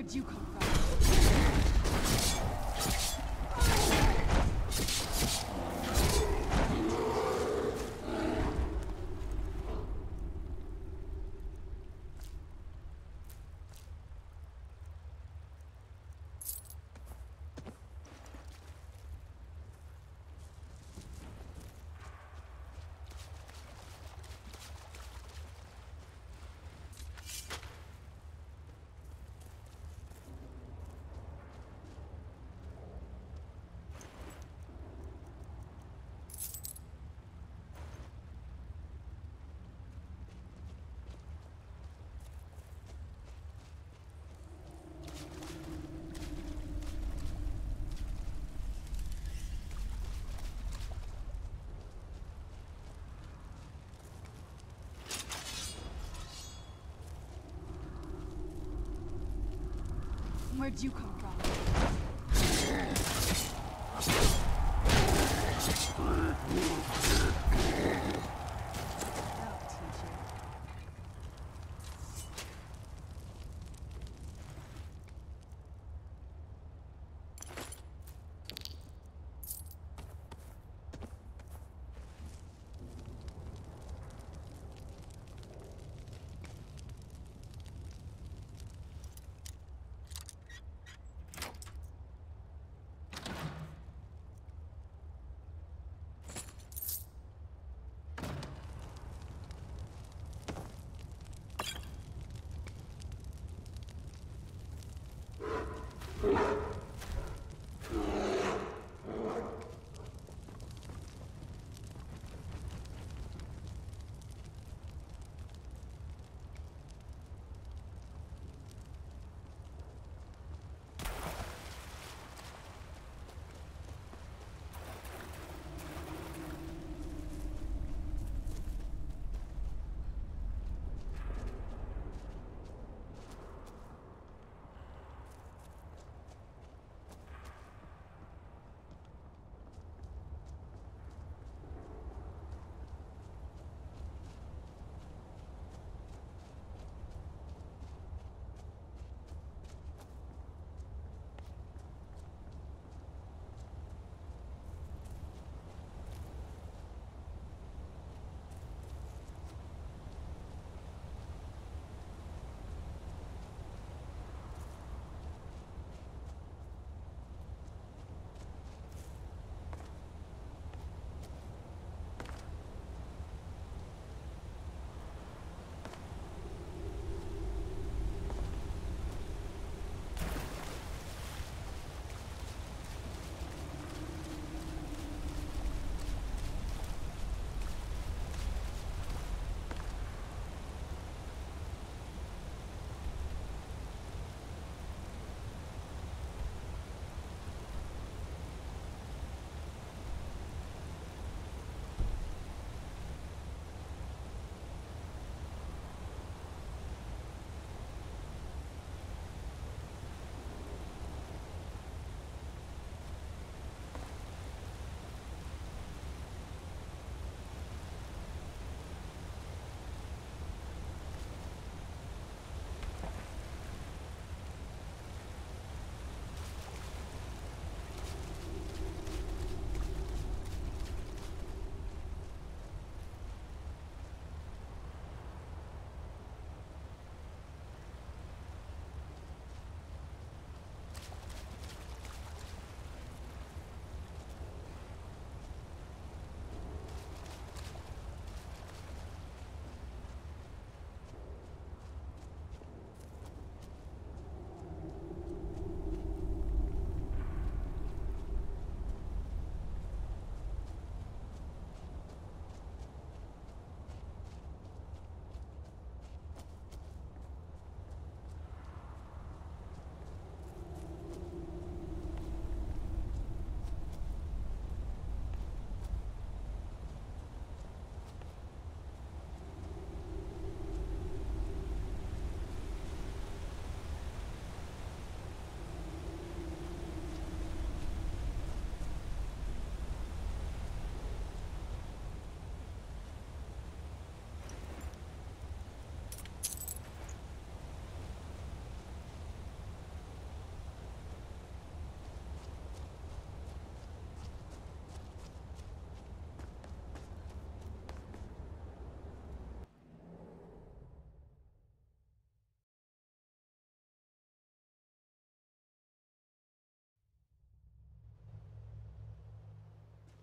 Where'd you come from? Where'd you come from?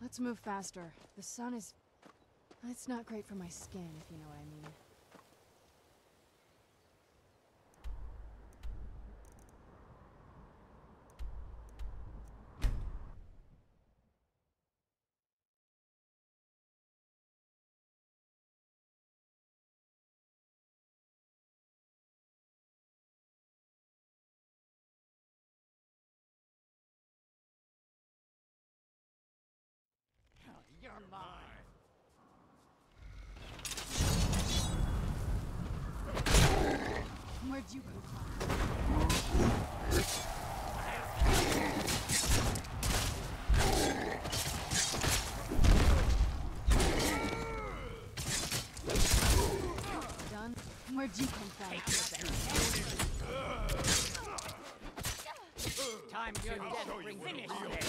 Let's move faster. The sun is... It's not great for my skin, if you know what I mean. You're mine. Where'd you come from? Done? Where'd you come from? Time your death brings finish this.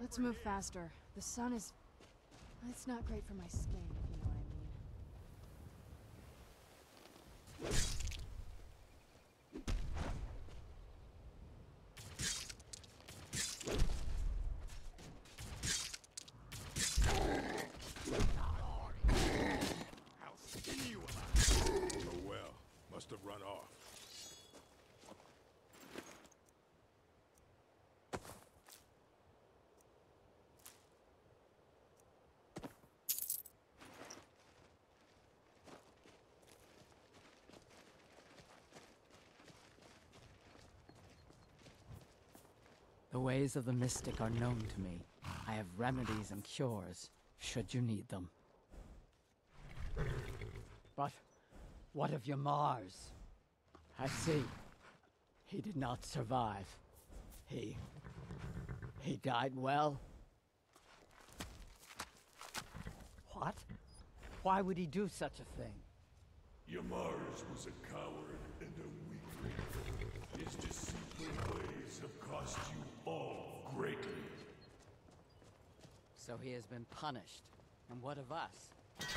Let's move faster. The sun is... It's not great for my skin, if you know what I mean. The ways of the mystic are known to me. I have remedies and cures, should you need them. But what of Yamar's? I see. He did not survive. He died well. What? Why would he do such a thing? Yamar's was a coward and a weakling. His deceitful ways have cost you all greatly. So he has been punished. And what of us?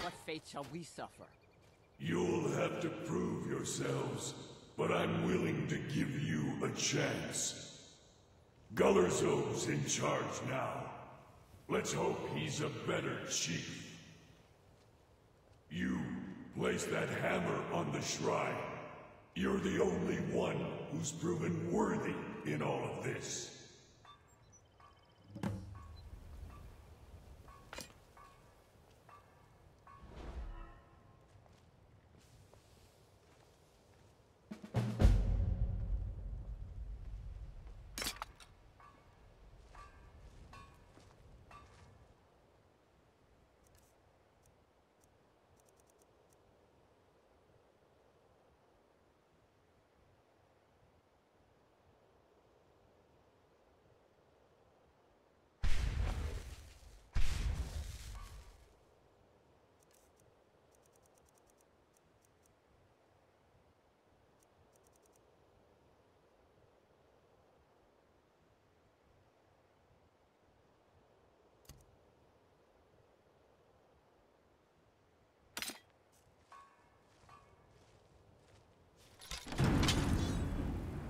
What fate shall we suffer? You'll have to prove yourselves, but I'm willing to give you a chance. Gullerzo's in charge now. Let's hope he's a better chief. You place that hammer on the shrine. You're the only one who's proven worthy in all of this.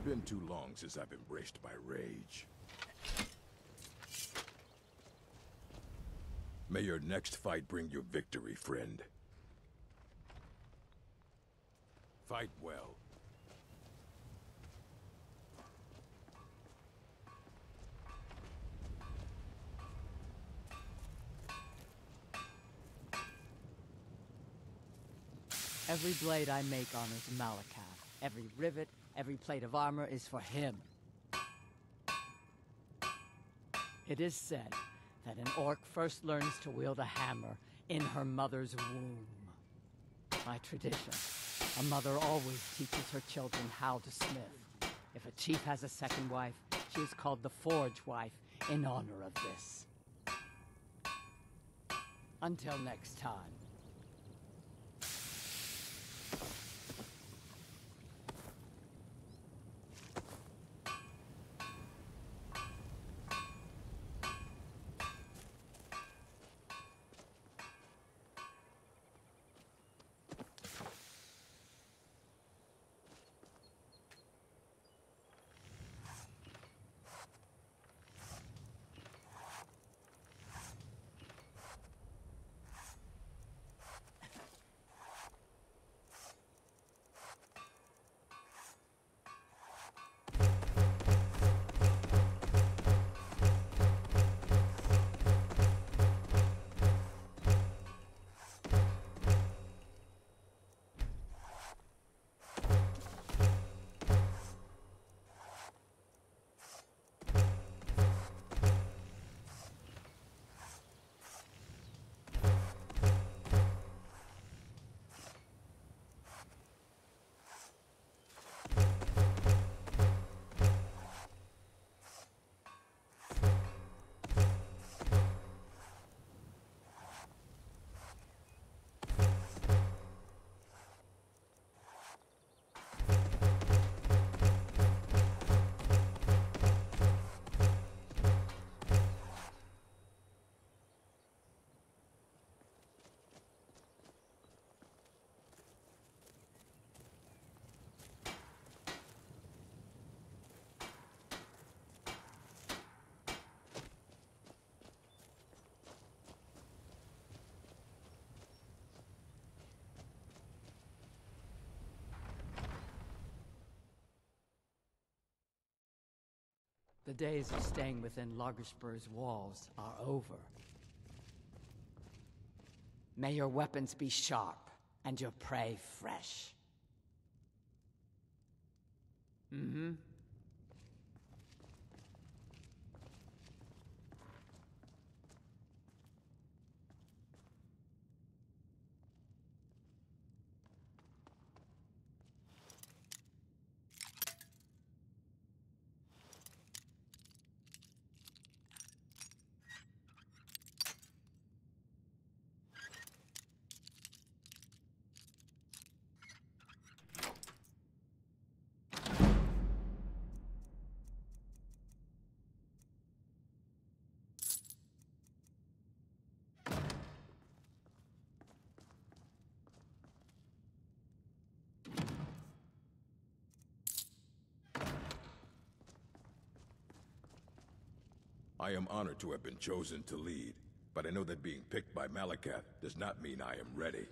Been too long since I've embraced my rage. May your next fight bring you victory, friend. Fight well. Every blade I make honors Malakath. Every rivet, every plate of armor is for him. It is said that an orc first learns to wield a hammer in her mother's womb. By tradition, a mother always teaches her children how to smith. If a chief has a second wife, she is called the Forge Wife in honor of this. Until next time. The days of staying within Largerspur's walls are over. May your weapons be sharp, and your prey fresh. I am honored to have been chosen to lead, but I know that being picked by Malakath does not mean I am ready.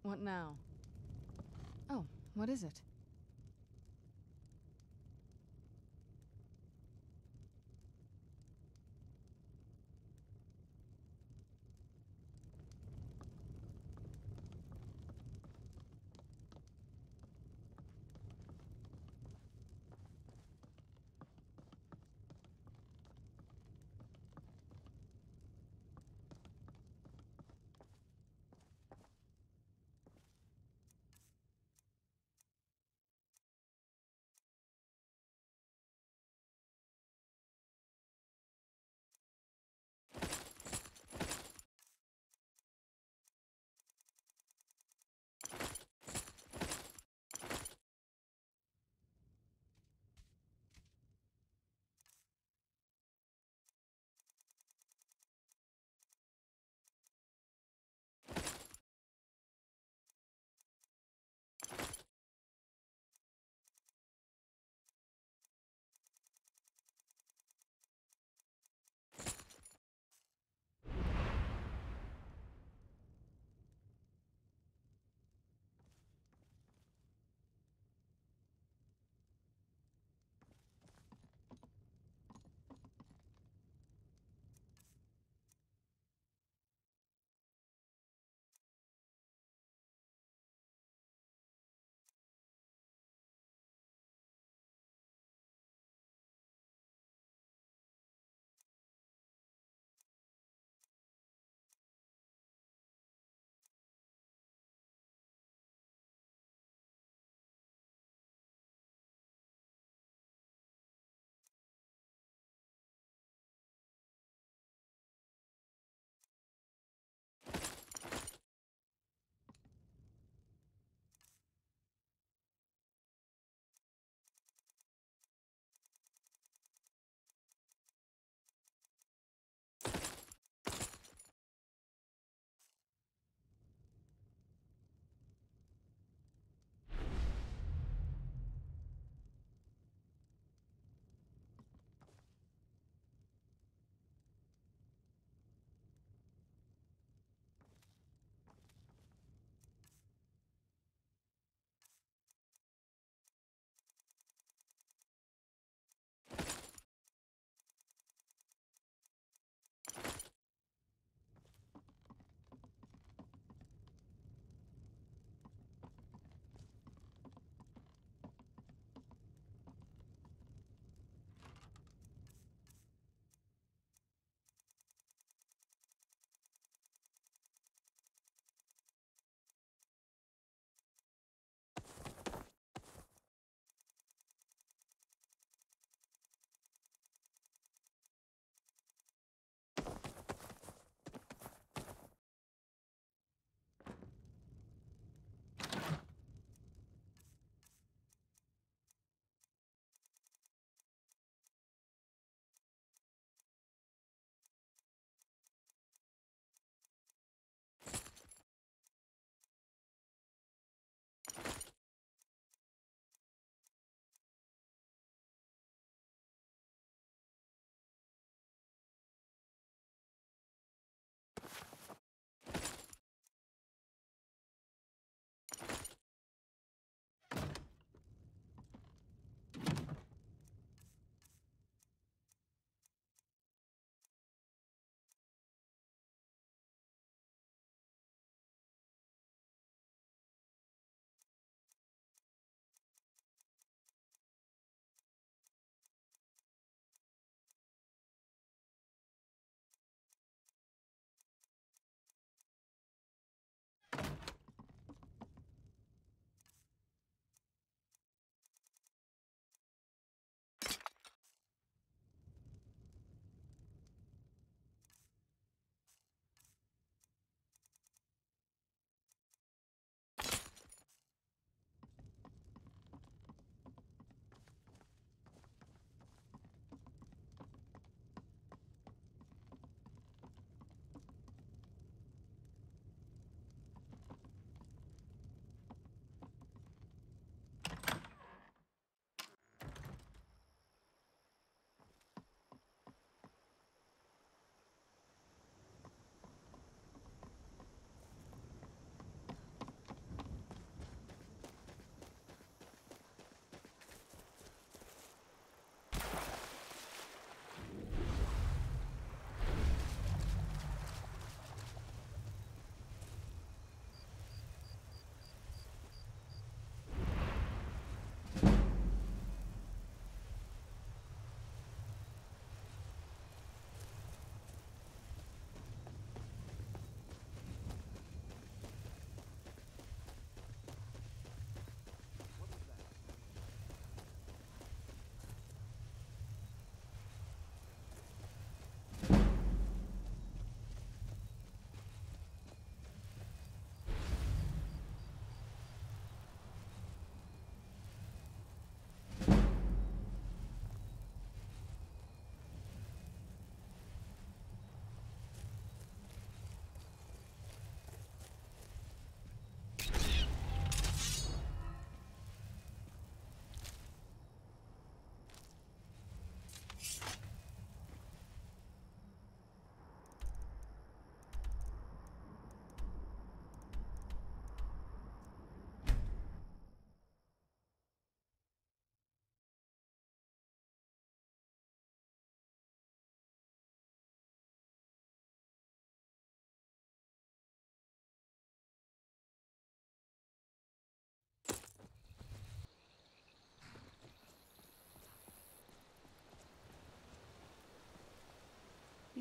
What now? Oh, what is it?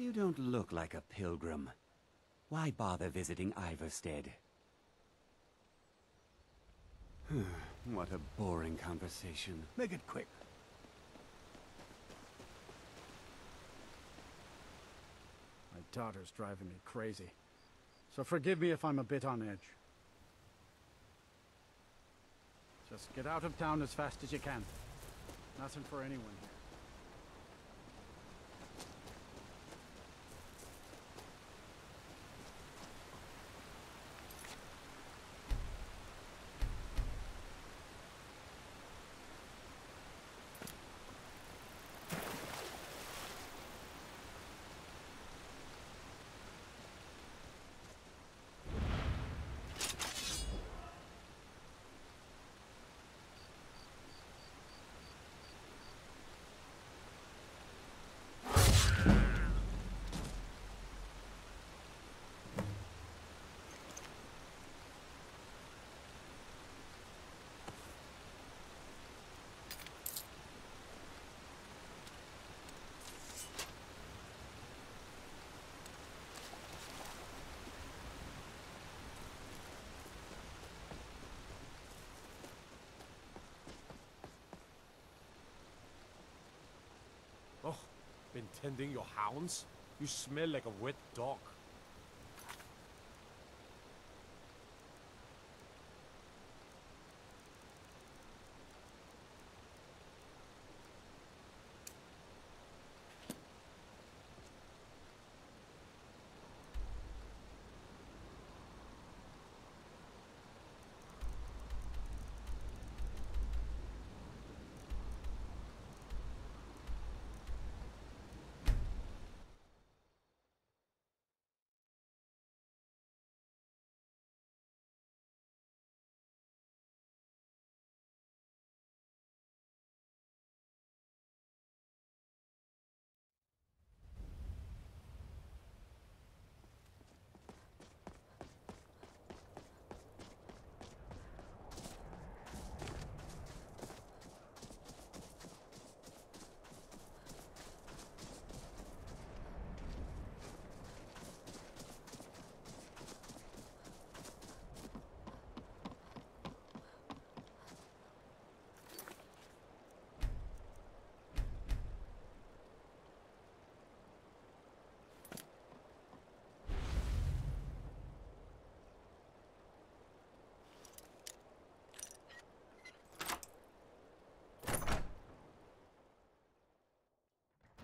You don't look like a pilgrim. Why bother visiting Iverstead? What a boring conversation. Make it quick. My daughter's driving me crazy. So forgive me if I'm a bit on edge. Just get out of town as fast as you can. Nothing for anyone here. Oh, been tending your hounds? You smell like a wet dog.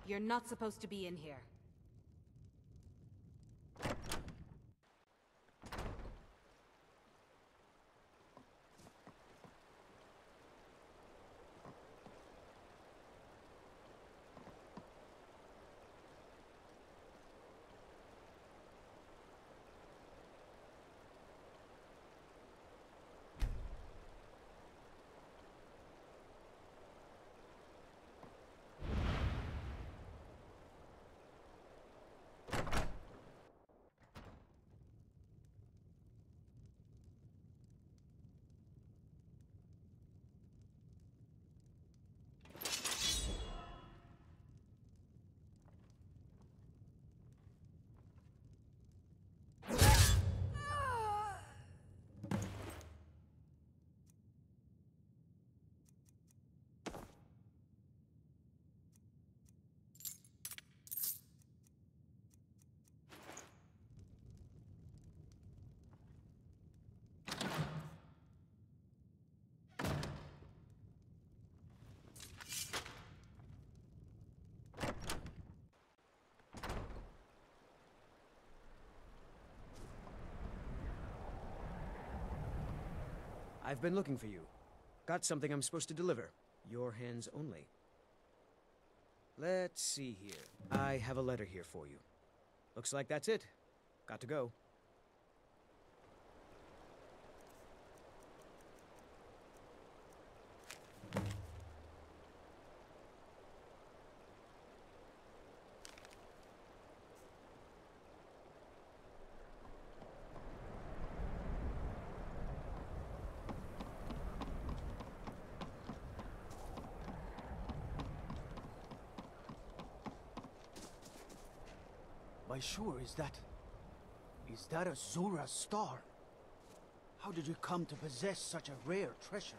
You're not supposed to be in here. I've been looking for you. Got something I'm supposed to deliver. Your hands only. Let's see here. I have a letter here for you. Looks like that's it. Got to go. Why sure, is that a Zura star? How did you come to possess such a rare treasure?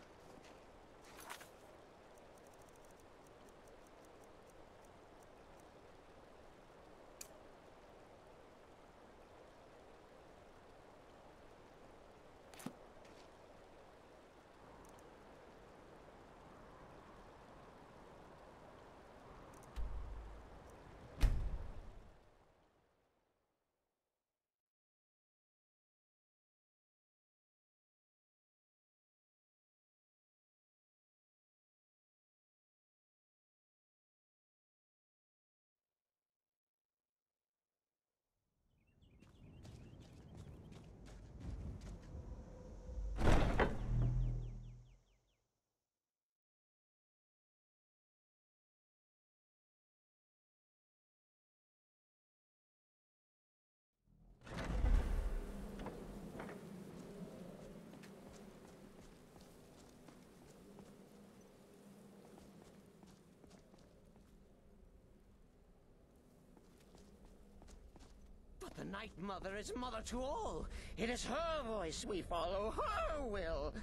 But the Night Mother is mother to all. It is her voice we follow, her will.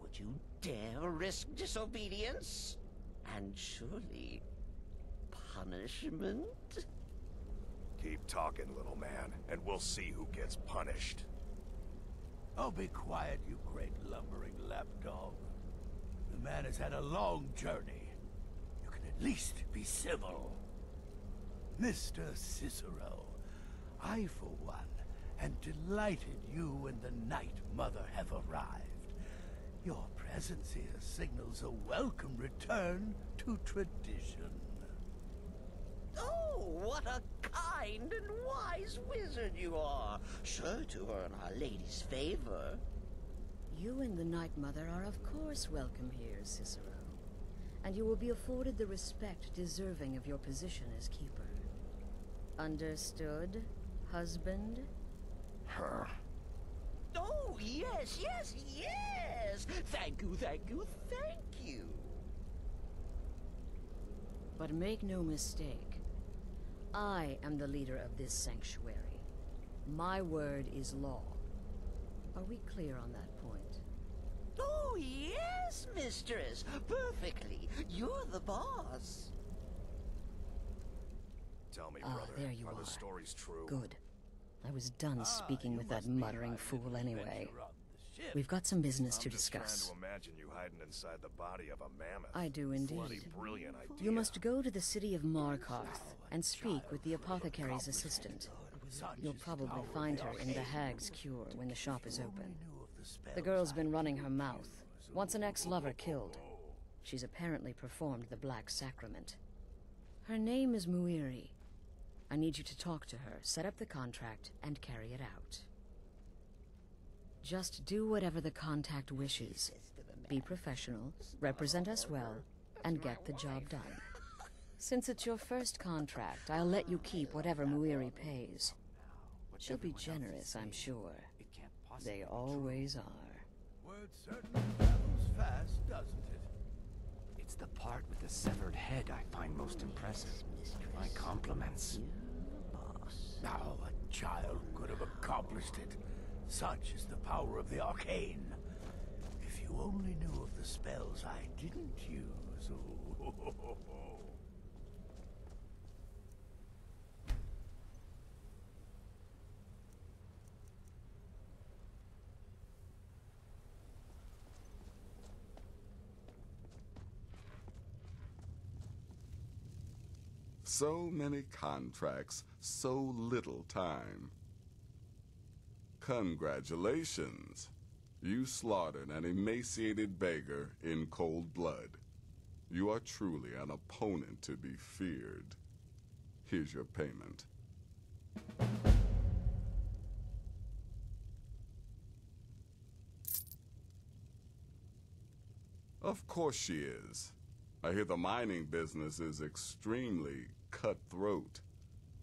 Would you dare risk disobedience? And surely, punishment? Keep talking, little man, and we'll see who gets punished. Oh, be quiet, you great lumbering lapdog. The man has had a long journey. You can at least be civil. Mr. Cicero, I, for one, am delighted you and the Night Mother have arrived. Your presence here signals a welcome return to tradition. Oh, what a kind and wise wizard you are, sure to earn Our Lady's favor. You and the Night Mother are of course welcome here, Cicero. And you will be afforded the respect deserving of your position as keeper. Understood, husband? Huh? Oh, yes, yes, yes! Thank you, thank you, thank you! But make no mistake. I am the leader of this sanctuary. My word is law. Are we clear on that point? Oh, yes, mistress! Perfectly! You're the boss! Tell me, brother, there you are are. the stories true? Good. I was done speaking with that muttering fool anyway. We've got some business to discuss. I'm just trying to imagine you hiding inside the body of a mammoth. I do indeed. Bloody brilliant idea. You must go to the city of Markarth and speak with the apothecary's assistant. You'll probably find her in the Hag's Cure when the shop is open. The girl's been running her mouth. Once an ex-lover killed. She's apparently performed the Black Sacrament. Her name is Muiri. I need you to talk to her, set up the contract, and carry it out. Just do whatever the contact wishes. Be professional, represent us well, and get the job done. Since it's your first contract, I'll let you keep whatever Muiri pays. She'll be generous, I'm sure. They always are. Word certainly travels fast, doesn't it? It's the part with the severed head I find most impressive. My compliments. Now a child could have accomplished it. Such is the power of the arcane. If you only knew of the spells I didn't use. So many contracts, so little time. Congratulations. You slaughtered an emaciated beggar in cold blood. You are truly an opponent to be feared. Here's your payment. Of course she is. I hear the mining business is extremely cutthroat.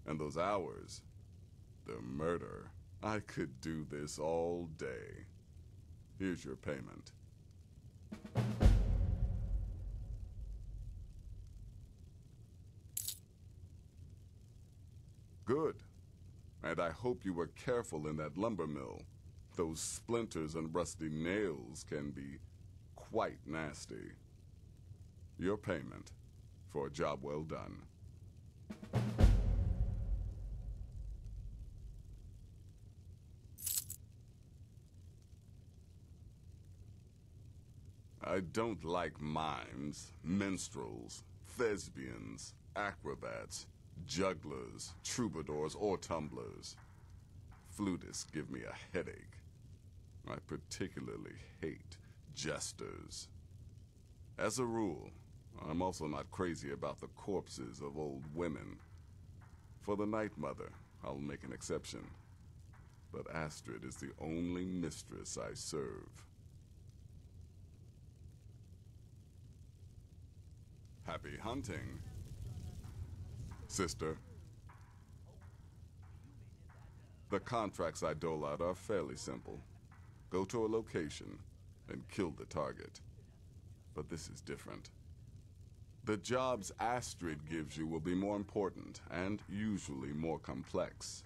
And those hours, the murder. I could do this all day. Here's your payment. Good. And I hope you were careful in that lumber mill. Those splinters and rusty nails can be quite nasty. Your payment for a job well done. I don't like mimes, minstrels, thespians, acrobats, jugglers, troubadours, or tumblers. Flutists give me a headache. I particularly hate jesters. As a rule, I'm also not crazy about the corpses of old women. For the Night Mother, I'll make an exception. But Astrid is the only mistress I serve. Happy hunting, sister. The contracts I dole out are fairly simple. Go to a location and kill the target. But this is different. The jobs Astrid gives you will be more important and usually more complex.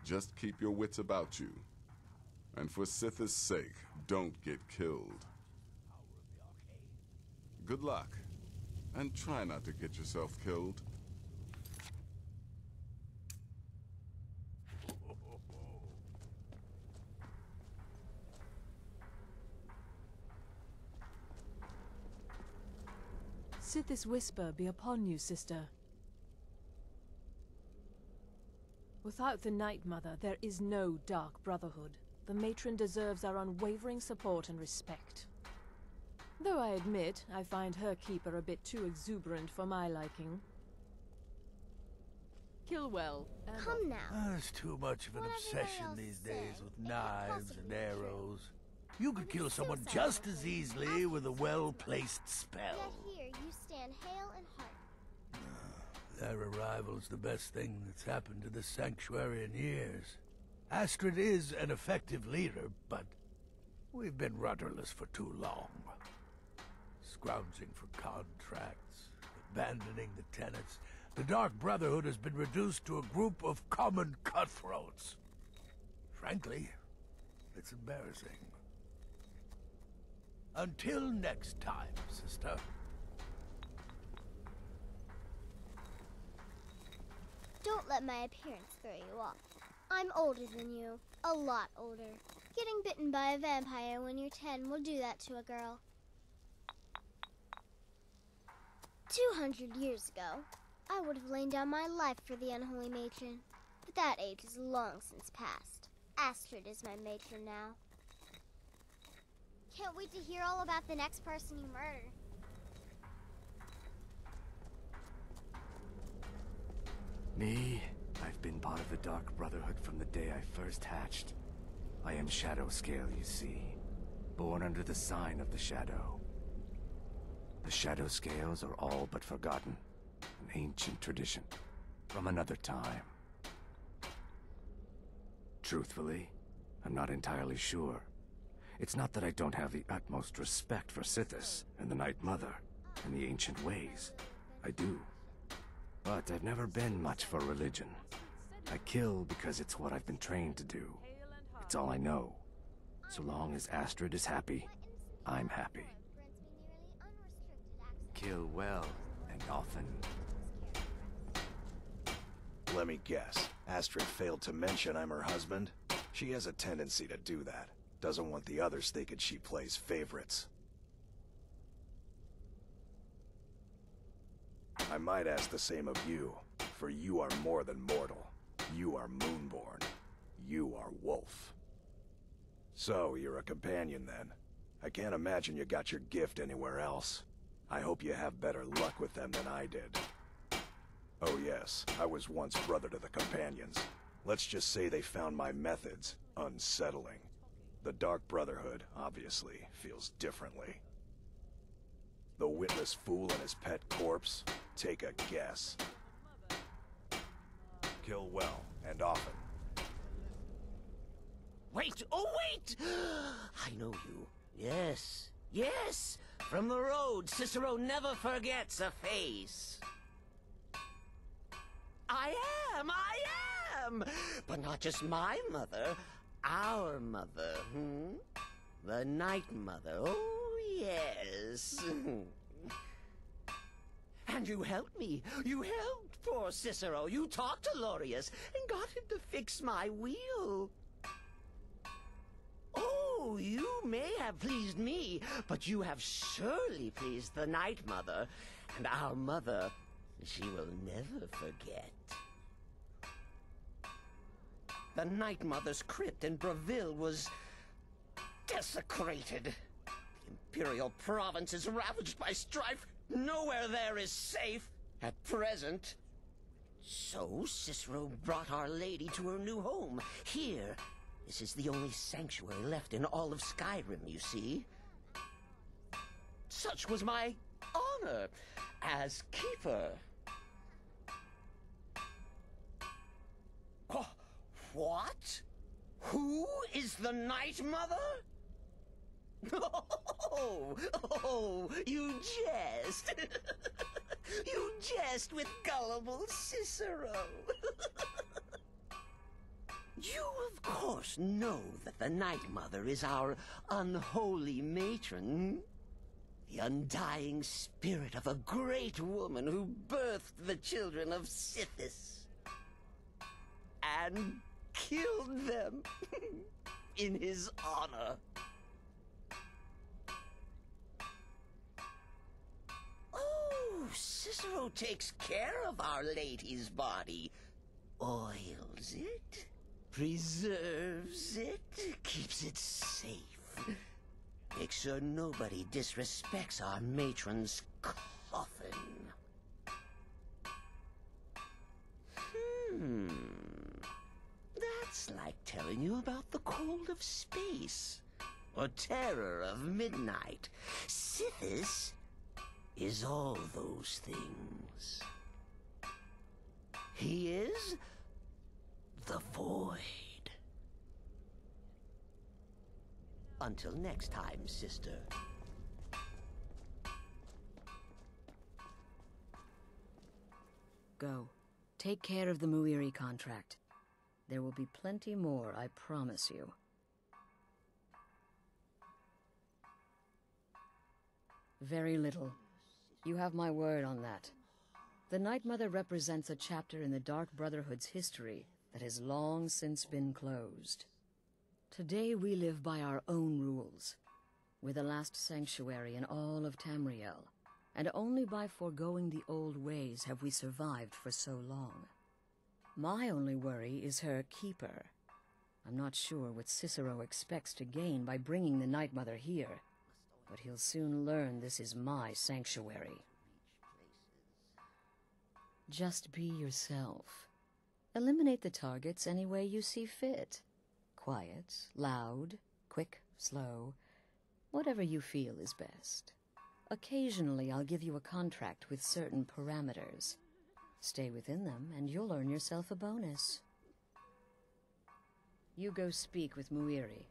Just keep your wits about you. And for Sith's sake, don't get killed. Good luck. And try not to get yourself killed. Sith's whisper be upon you, sister. Without the Night Mother, there is no Dark Brotherhood. The matron deserves our unwavering support and respect. Though I admit, I find her keeper a bit too exuberant for my liking. Kill well. Come now. There's too much of an obsession these days with knives and arrows. You could kill someone just as easily with a well-placed spell. Yet here you stand hale and hearty. Their arrival's the best thing that's happened to the Sanctuary in years. Astrid is an effective leader, but we've been rudderless for too long. Scrounging for contracts, abandoning the tenants, the Dark Brotherhood has been reduced to a group of common cutthroats. Frankly, it's embarrassing. Until next time, sister. Don't let my appearance throw you off. I'm older than you. A lot older. Getting bitten by a vampire when you're 10 will do that to a girl. 200 years ago, I would have lain down my life for the unholy matron. But that age is long since past. Astrid is my matron now. Can't wait to hear all about the next person you murder. Me? I've been part of the Dark Brotherhood from the day I first hatched. I am Shadowscale, you see. Born under the sign of the Shadow. The Shadowscales are all but forgotten. An ancient tradition. From another time. Truthfully, I'm not entirely sure. It's not that I don't have the utmost respect for Sithis and the Night Mother and the ancient ways. I do. But I've never been much for religion. I kill because it's what I've been trained to do. It's all I know. So long as Astrid is happy, I'm happy. Kill well and often. Let me guess. Astrid failed to mention I'm her husband? She has a tendency to do that. Doesn't want the others thinking she plays favorites. I might ask the same of you, for you are more than mortal. You are Moonborn. You are Wolf. So, you're a companion then. I can't imagine you got your gift anywhere else. I hope you have better luck with them than I did. Oh yes, I was once brother to the companions. Let's just say they found my methods unsettling. The Dark Brotherhood, obviously, feels differently. The witless fool and his pet corpse? Take a guess. Kill well, and often. Wait! Oh, wait! I know you. Yes. Yes! From the road, Cicero never forgets a face. I am! am. But not just my mother, our mother, The Night Mother, oh yes. And you helped me. You helped poor Cicero. You talked to Lorius and got him to fix my wheel. Oh, you may have pleased me, but you have surely pleased the Night Mother. And our mother, she will never forget. The Night Mother's crypt in Breville was desecrated. The Imperial province is ravaged by strife. Nowhere there is safe at present. So Cicero brought Our Lady to her new home. Here, this is the only sanctuary left in all of Skyrim, you see. Such was my honor as keeper. What? Who is the Night Mother? Oh, you jest. You jest with gullible Cicero. You, of course, know that the Night Mother is our unholy matron. The undying spirit of a great woman who birthed the children of Sithis. And killed them in his honor. Oh, Cicero takes care of Our Lady's body. Oils it, preserves it, keeps it safe. Makes sure nobody disrespects our matron's coffin. That's like telling you about the cold of space, or terror of midnight. Sithis is all those things. He is the Void. Until next time, sister. Go. Take care of the Muiri contract. There will be plenty more, I promise you. Very little. You have my word on that. The Night Mother represents a chapter in the Dark Brotherhood's history that has long since been closed. Today we live by our own rules. We're the last sanctuary in all of Tamriel, and only by foregoing the old ways have we survived for so long. My only worry is her keeper. I'm not sure what Cicero expects to gain by bringing the Night Mother here, but he'll soon learn this is my sanctuary. Just be yourself. Eliminate the targets any way you see fit. Quiet, loud, quick, slow, whatever you feel is best. Occasionally I'll give you a contract with certain parameters. Stay within them, and you'll earn yourself a bonus. You go speak with Muiri.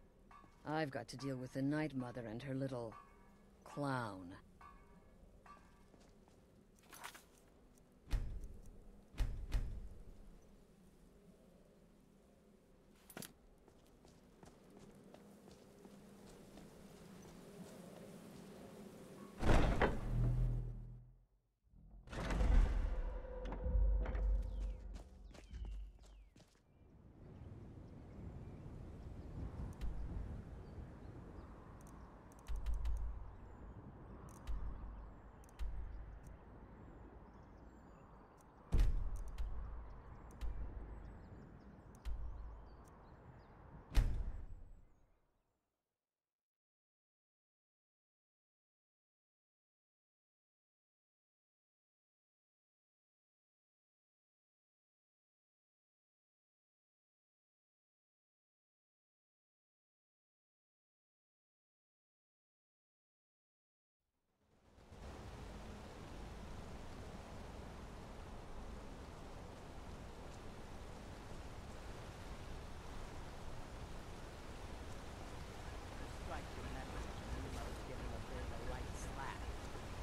I've got to deal with the Night Mother and her little clown.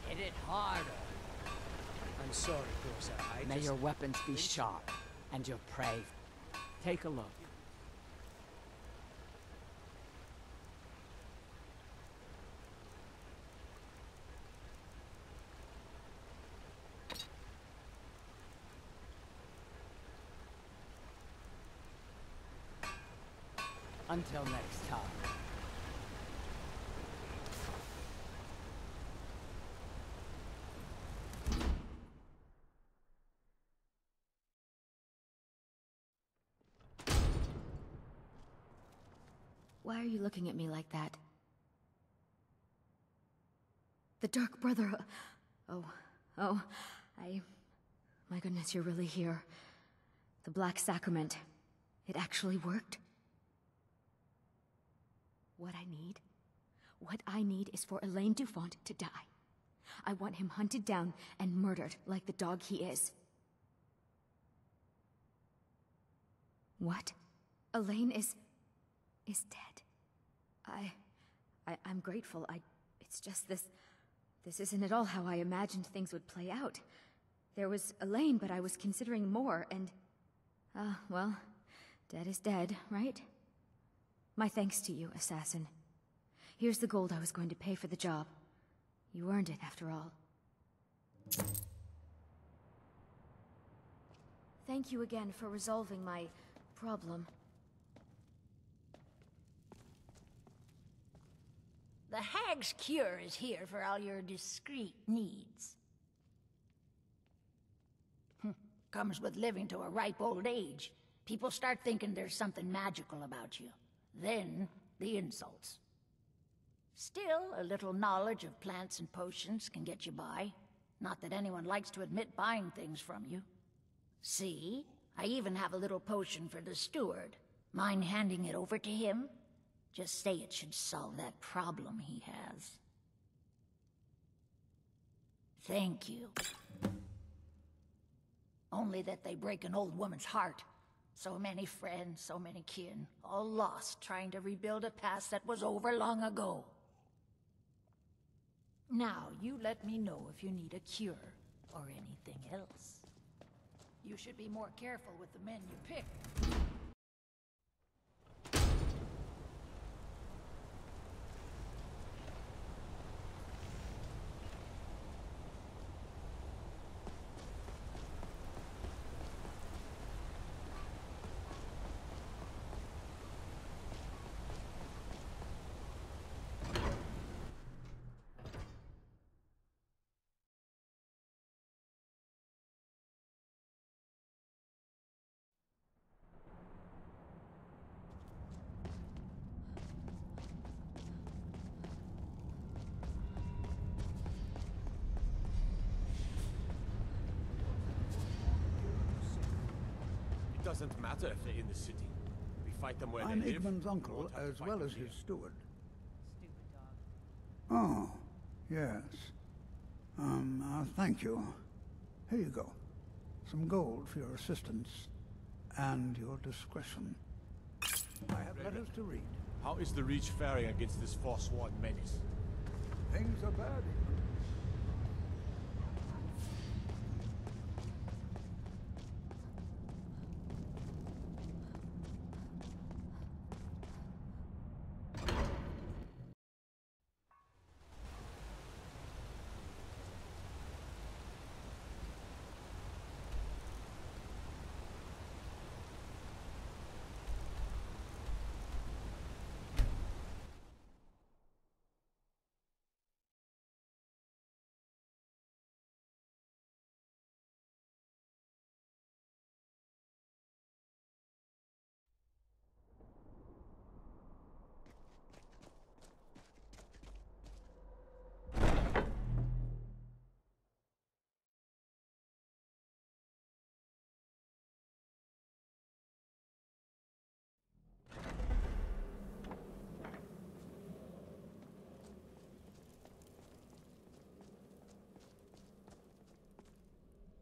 Hit it harder. I'm sorry, Corsa. May your weapons be sharp, and your prey Take a look. Until next time. Why are you looking at me like that? The Dark Brother... My goodness, you're really here. The Black Sacrament. It actually worked? What I need is for Elaine Dufont to die. I want him hunted down and murdered like the dog he is. What? Elaine is dead. I'm grateful. It's just this isn't at all how I imagined things would play out. There was Elaine, but I was considering more, and... well, dead is dead, right? My thanks to you, assassin. Here's the gold I was going to pay for the job. You earned it, after all. Thank you again for resolving my problem. The Hag's Cure is here for all your discreet needs. Comes with living to a ripe old age. People start thinking there's something magical about you. Then, the insults. Still, a little knowledge of plants and potions can get you by. Not that anyone likes to admit buying things from you. See? I even have a little potion for the steward. Mind handing it over to him? Just say it should solve that problem he has. Thank you. Only that they break an old woman's heart. So many friends, so many kin, all lost trying to rebuild a past that was over long ago. Now, you let me know if you need a cure or anything else. You should be more careful with the men you pick. It doesn't matter if they're in the city. We fight them where I'm they live. Igmund's uncle, as well as his steward. Stupid dog. Oh, yes. Thank you. Here you go. Some gold for your assistance and your discretion. I have letters to read. How is the Reach faring against this forsworn menace? Things are bad, Igmund.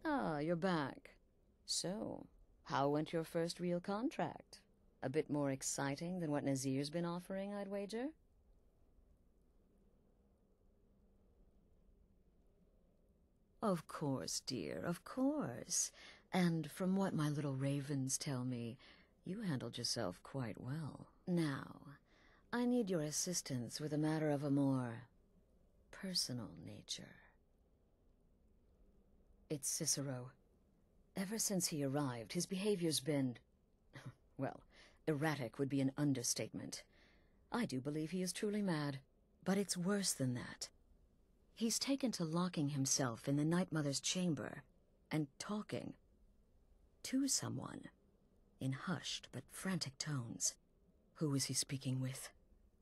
Ah, you're back. So, how went your first real contract? A bit more exciting than what Nazir's been offering, I'd wager? Of course, dear, of course. And from what my little ravens tell me, You handled yourself quite well. Now, I need your assistance with a matter of a more personal nature. It's Cicero. Ever since he arrived, his behavior's been... well, erratic would be an understatement. I do believe he is truly mad. But it's worse than that. He's taken to locking himself in the Night Mother's chamber and talking to someone in hushed but frantic tones. Who is he speaking with?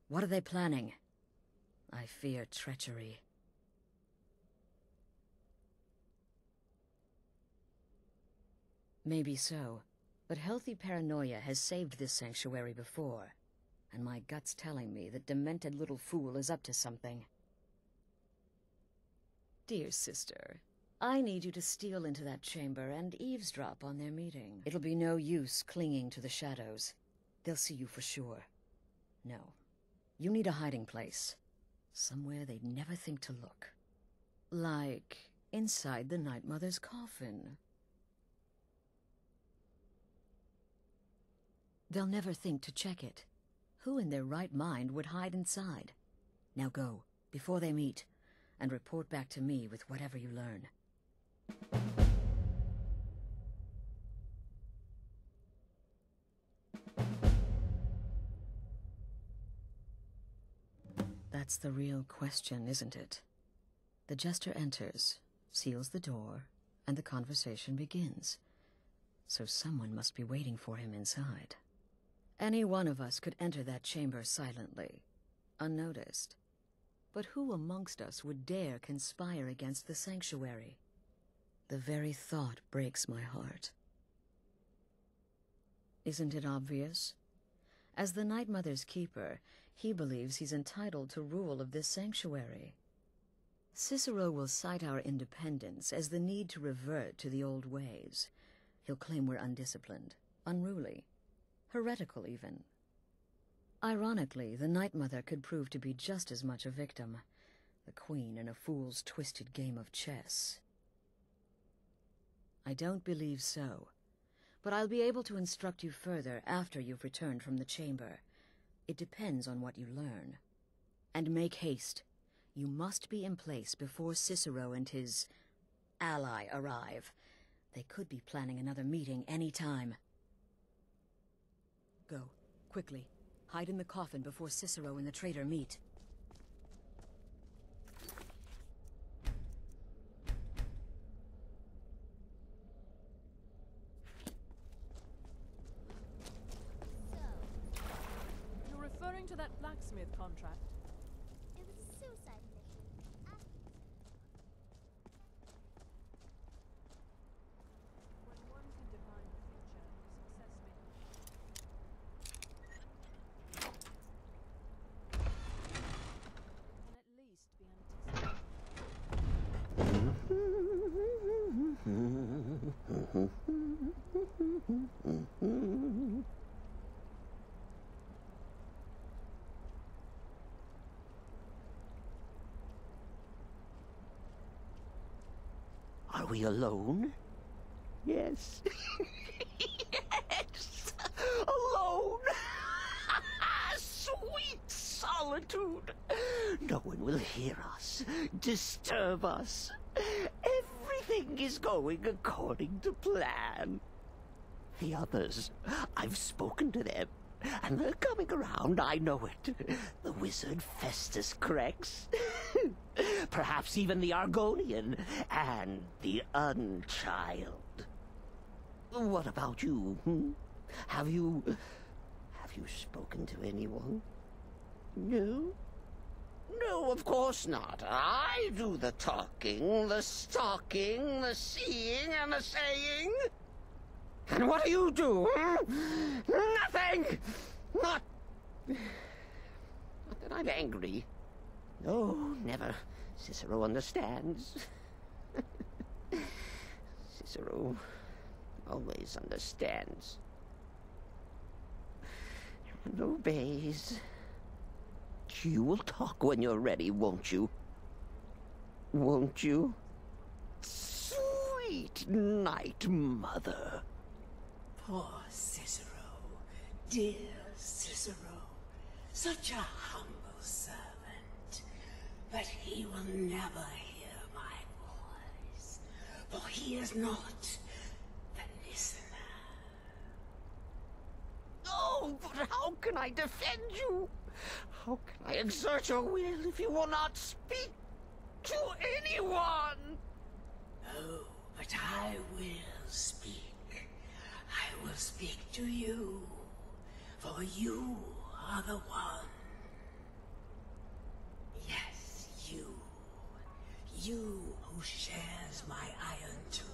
What are they planning? I fear treachery. Maybe so, but healthy paranoia has saved this sanctuary before, and my gut's telling me that demented little fool is up to something. Dear sister, I need you to steal into that chamber and eavesdrop on their meeting. It'll be no use clinging to the shadows. They'll see you for sure. No, you need a hiding place. Somewhere they'd never think to look. Like inside the Night Mother's coffin. They'll never think to check it. Who in their right mind would hide inside? Now go, before they meet, and report back to me with whatever you learn. That's the real question, isn't it? The jester enters, seals the door, and the conversation begins. So someone must be waiting for him inside. Any one of us could enter that chamber silently, unnoticed. But who amongst us would dare conspire against the sanctuary? The very thought breaks my heart. Isn't it obvious? As the Night Mother's keeper, he believes he's entitled to rule of this sanctuary. Cicero will cite our independence as the need to revert to the old ways. He'll claim we're undisciplined, unruly, heretical even. Ironically, the Night Mother could prove to be just as much a victim, the queen in a fool's twisted game of chess. I don't believe so, but I'll be able to instruct you further after you've returned from the chamber. It depends on what you learn. And make haste. You must be in place before Cicero and his ally arrive. They could be planning another meeting any time. Go, quickly. Hide in the coffin before Cicero and the traitor meet. You're referring to that blacksmith contract? It was a suicide mission. When one can divine the future, success can at least be anticipated. Are we alone? Yes. Yes! Alone! Sweet solitude! No one will hear us, disturb us. Everything is going according to plan. The others, I've spoken to them, and they're coming around, I know it. The wizard Festus Crex. Perhaps even the Argonian, and the Unchild. What about you, Have you spoken to anyone? No? No, of course not. I do the talking, the stalking, the seeing, and the saying. And what do you do, Nothing! Not that I'm angry. No, never. Cicero understands. Cicero always understands. And obeys. You will talk when you're ready, won't you? Won't you? Sweet Night Mother. Poor Cicero. dear Cicero, such a humble servant, but he will never hear my voice, for he is not the listener. Oh, but how can I defend you? How can I exert your will if you will not speak to anyone? Oh, but I will speak. I will speak to you, for you are the one. Yes, you. You who shares my iron tomb,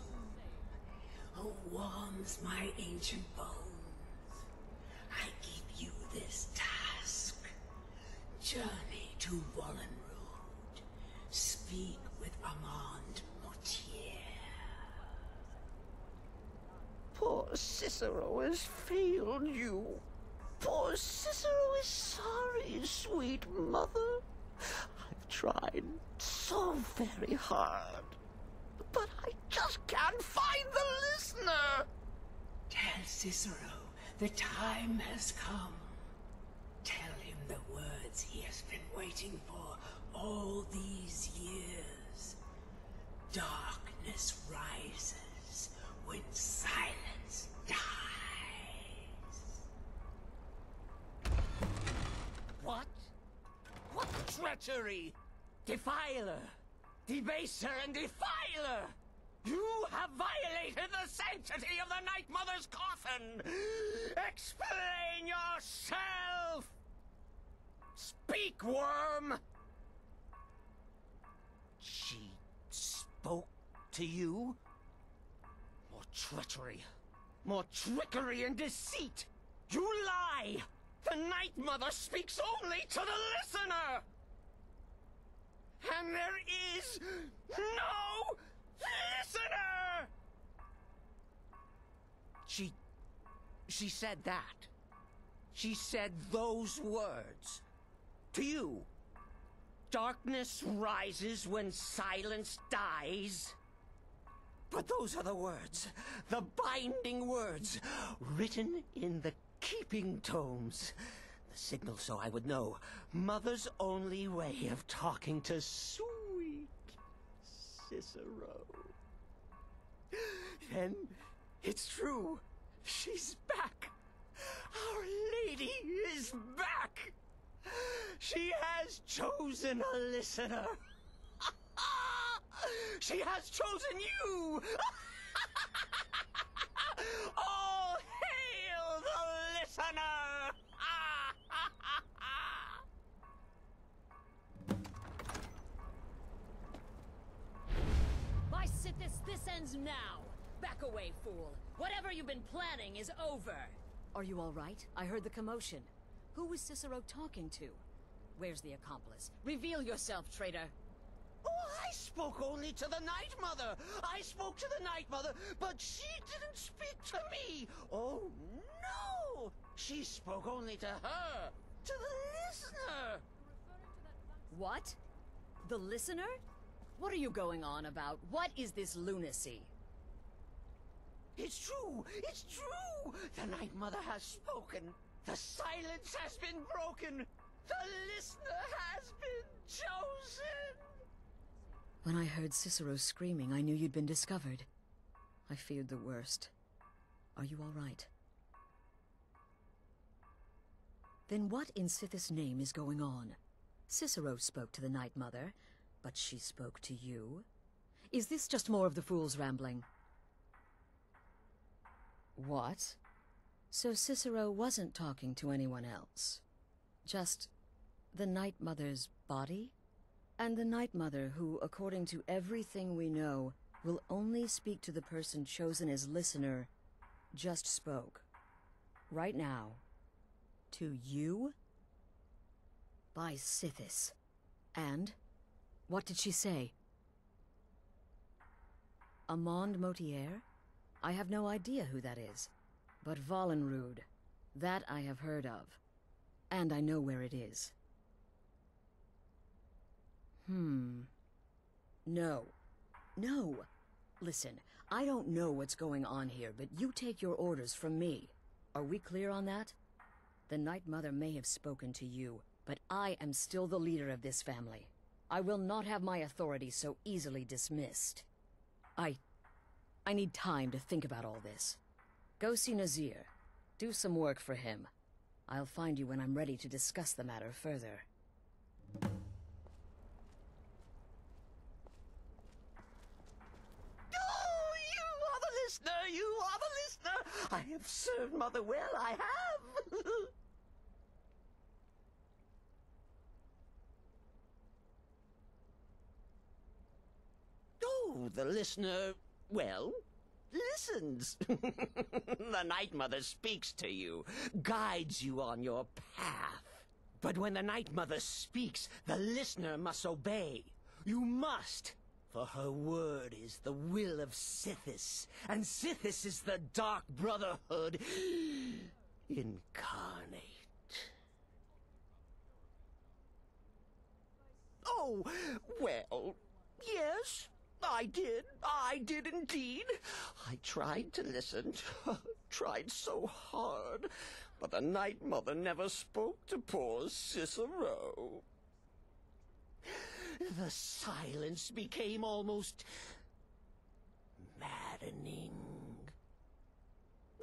who warms my ancient bones. I give you this task. Journey to Wallenrood. Speak with Armand Mortier. Poor Cicero has failed you. Poor Cicero is sorry, sweet mother. I've tried so very hard, but I just can't find the listener. Tell Cicero the time has come. Tell him the words he has been waiting for all these years. Darkness rises when silence dies. What? What treachery! Defiler! Debaser and defiler! You have violated the sanctity of the Night Mother's coffin! Explain yourself! Speak, worm! She spoke to you? More treachery. More trickery and deceit! You lie! The Night Mother speaks only to the listener! And there is no listener! She said that. She said those words. To you. Darkness rises when silence dies. But those are the words, the binding words, written in the keeping tomes. The signal so I would know. Mother's only way of talking to sweet Cicero. Then it's true. She's back. Our Lady is back. She has chosen a listener. She has chosen you. All hail the listener. By Sithis, this ends now. Back away, fool. Whatever you've been planning is over. Are you all right? I heard the commotion. Who was Cicero talking to? Where's the accomplice? Reveal yourself, traitor. Oh, I spoke only to the Night Mother. I spoke to the Night Mother, but she didn't speak to me. Oh, no. She spoke only to her, to the listener. What? The listener? What are you going on about? What is this lunacy? It's true! It's true! The Night Mother has spoken! The silence has been broken! The listener has been chosen! When I heard Cicero screaming, I knew you'd been discovered. I feared the worst. Are you all right? Then what in Sithis' name is going on? Cicero spoke to the Night Mother, but she spoke to you? Is this just more of the fool's rambling? What? So Cicero wasn't talking to anyone else? Just the Night Mother's body? And the Night Mother who, according to everything we know, will only speak to the person chosen as listener, just spoke. Right now. To you? By Sithis. And? What did she say? Armand Mortier? I have no idea who that is. But Wallenrood, that I have heard of. And I know where it is. No. No. Listen, I don't know what's going on here, but you take your orders from me. Are we clear on that? The Night Mother may have spoken to you, but I am still the leader of this family. I will not have my authority so easily dismissed. I need time to think about all this. Go see Nazir. Do some work for him. I'll find you when I'm ready to discuss the matter further. You are the listener! I have served Mother well, I have! Oh, the listener, well, listens. The Night Mother speaks to you, guides you on your path. But when the Night Mother speaks, the listener must obey. You must! For her word is the will of Sithis, and Sithis is the Dark Brotherhood incarnate. Oh, well, yes, I did indeed. I tried to listen, tried so hard, but the Night Mother never spoke to poor Cicero. The silence became almost maddening.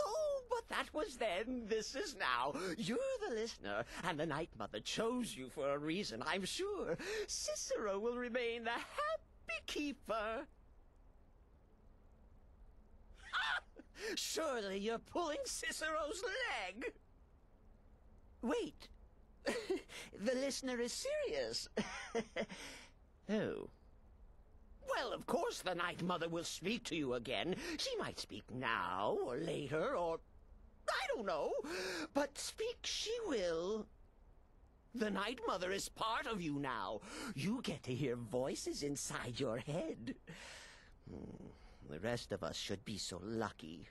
Oh, but that was then, this is now. You're the listener, and the Night Mother chose you for a reason, I'm sure. Cicero will remain the happy keeper. Surely you're pulling Cicero's leg. Wait. The listener is serious. Oh. Well, of course the Night Mother will speak to you again. She might speak now, or later, or... I don't know. But speak she will. The Night Mother is part of you now. You get to hear voices inside your head. The rest of us should be so lucky.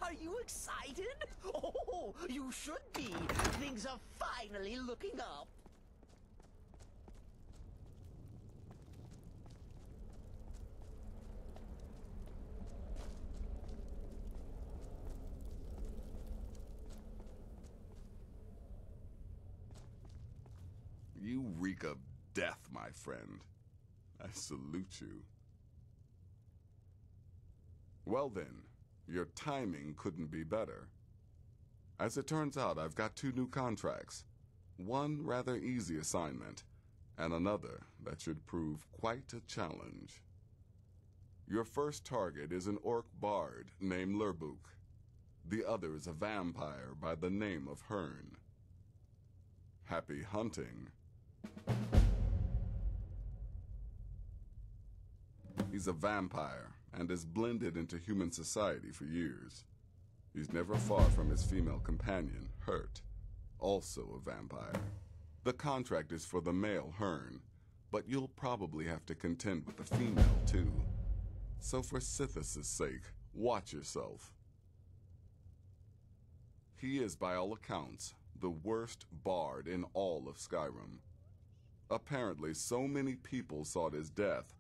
Are you excited? Oh, you should be. Things are finally looking up. You reek of death, my friend. I salute you. Well then. Your timing couldn't be better. As it turns out, I've got 2 new contracts. One rather easy assignment, and another that should prove quite a challenge. Your first target is an orc bard named Lurbuk. The other is a vampire by the name of Hearn. Happy hunting. He's a vampire, and has blended into human society for years. He's never far from his female companion, Hurt, also a vampire. The contract is for the male Hearn, but you'll probably have to contend with the female too. So for Sithis' sake, watch yourself. He is, by all accounts, the worst bard in all of Skyrim. Apparently, so many people sought his death,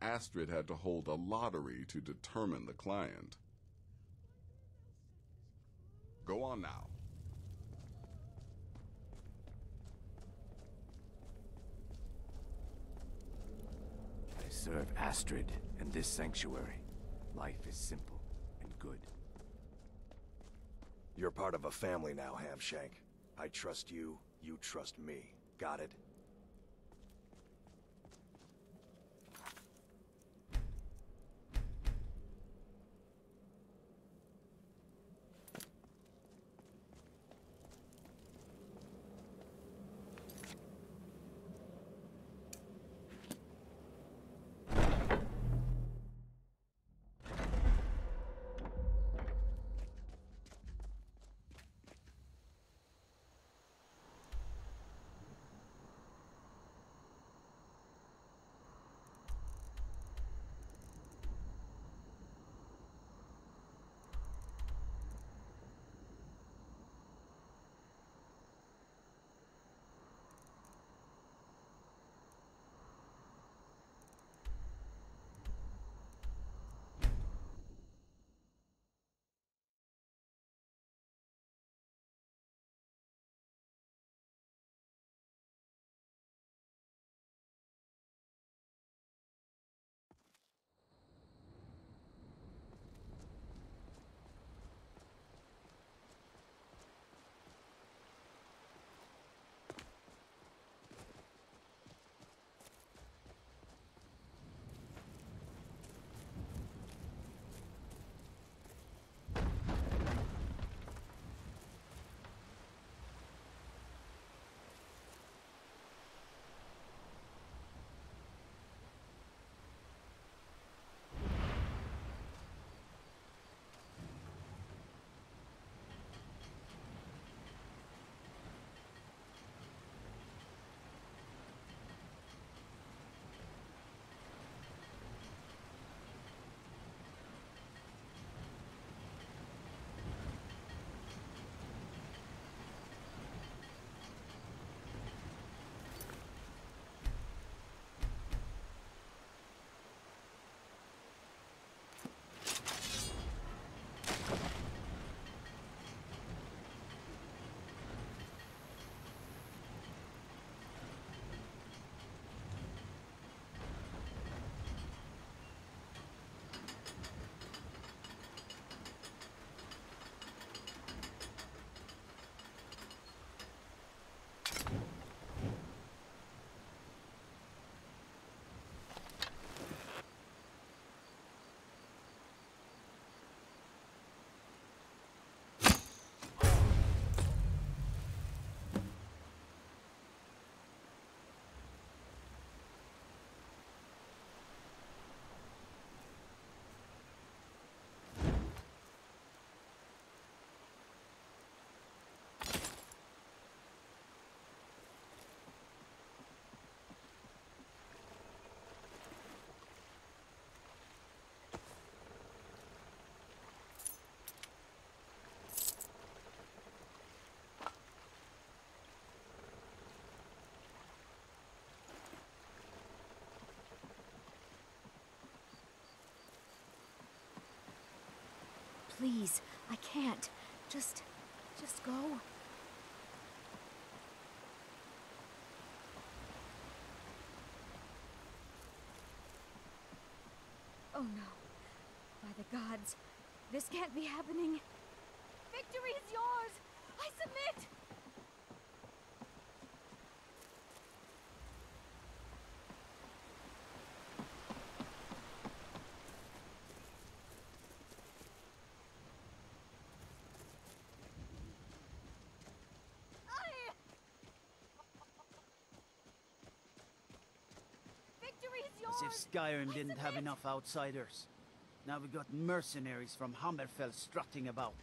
Astrid had to hold a lottery to determine the client. Go on now. I serve Astrid and this sanctuary. Life is simple and good. You're part of a family now, Hamshank. I trust you, you trust me. Got it? please. I can't. Just go. Oh no. By the gods. This can't be happening. Victory is yours! I submit! As if Skyrim didn't have enough outsiders. Now we got mercenaries from Hammerfell strutting about.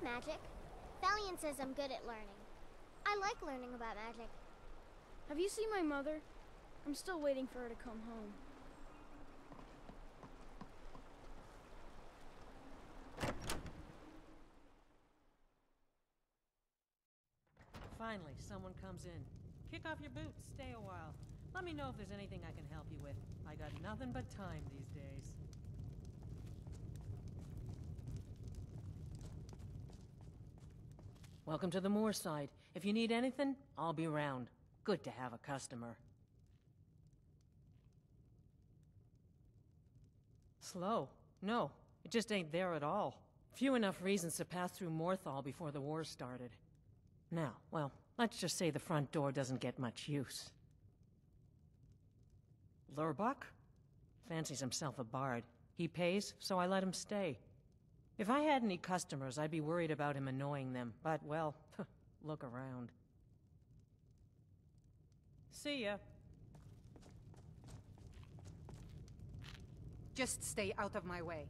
Magic. Valiant says I'm good at learning. I like learning about magic. Have you seen my mother? I'm still waiting for her to come home. Finally, someone comes in. Kick off your boots, stay a while. Let me know if there's anything I can help you with. I got nothing but time these days. Welcome to the Moorside. If you need anything, I'll be around. Good to have a customer. Slow? No, it just ain't there at all. Few enough reasons to pass through Morthal before the war started. Now, well, let's just say the front door doesn't get much use. Lurbuck? Fancies himself a bard. He pays, so I let him stay. If I had any customers, I'd be worried about him annoying them, but, well, look around. See ya. Just stay out of my way.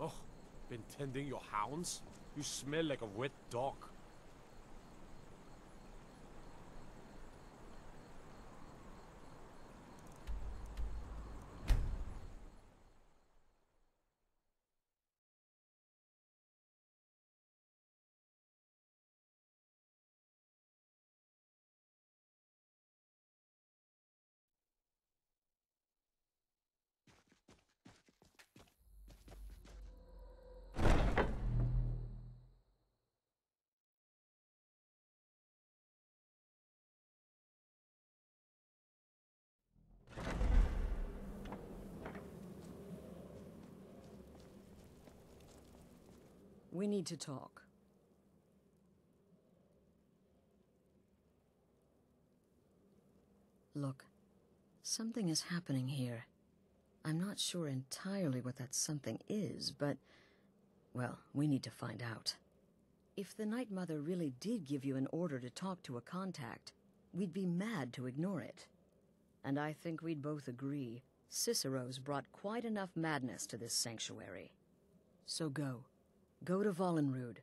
Oh, been tending your hounds? You smell like a wet dog. We need to talk. Look, something is happening here. I'm not sure entirely what that something is, but... well, we need to find out. If the Night Mother really did give you an order to talk to a contact, we'd be mad to ignore it. And I think we'd both agree, Cicero's brought quite enough madness to this sanctuary. So go. Go to Vollenrude.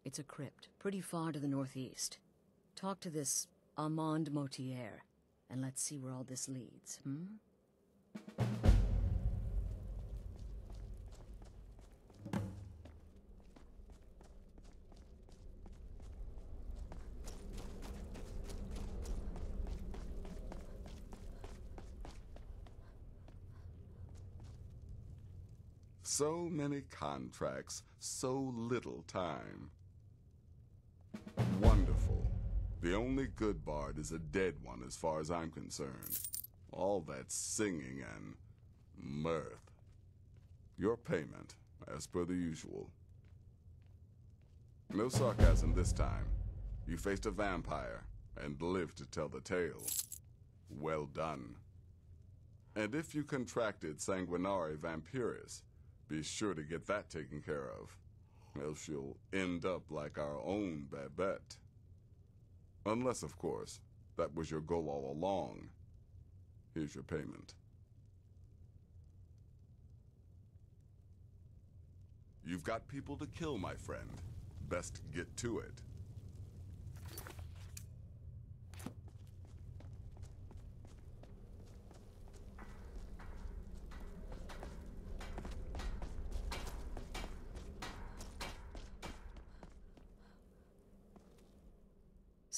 It's a crypt, pretty far to the northeast. Talk to this Armand Motier, and let's see where all this leads, So many contracts, so little time. Wonderful. The only good bard is a dead one as far as I'm concerned. All that singing and mirth. Your payment, as per the usual. No sarcasm this time. You faced a vampire and lived to tell the tale. Well done. And if you contracted Sanguinari Vampiris, be sure to get that taken care of, else you'll end up like our own Babette. Unless, of course, that was your goal all along. Here's your payment. You've got people to kill, my friend. Best get to it.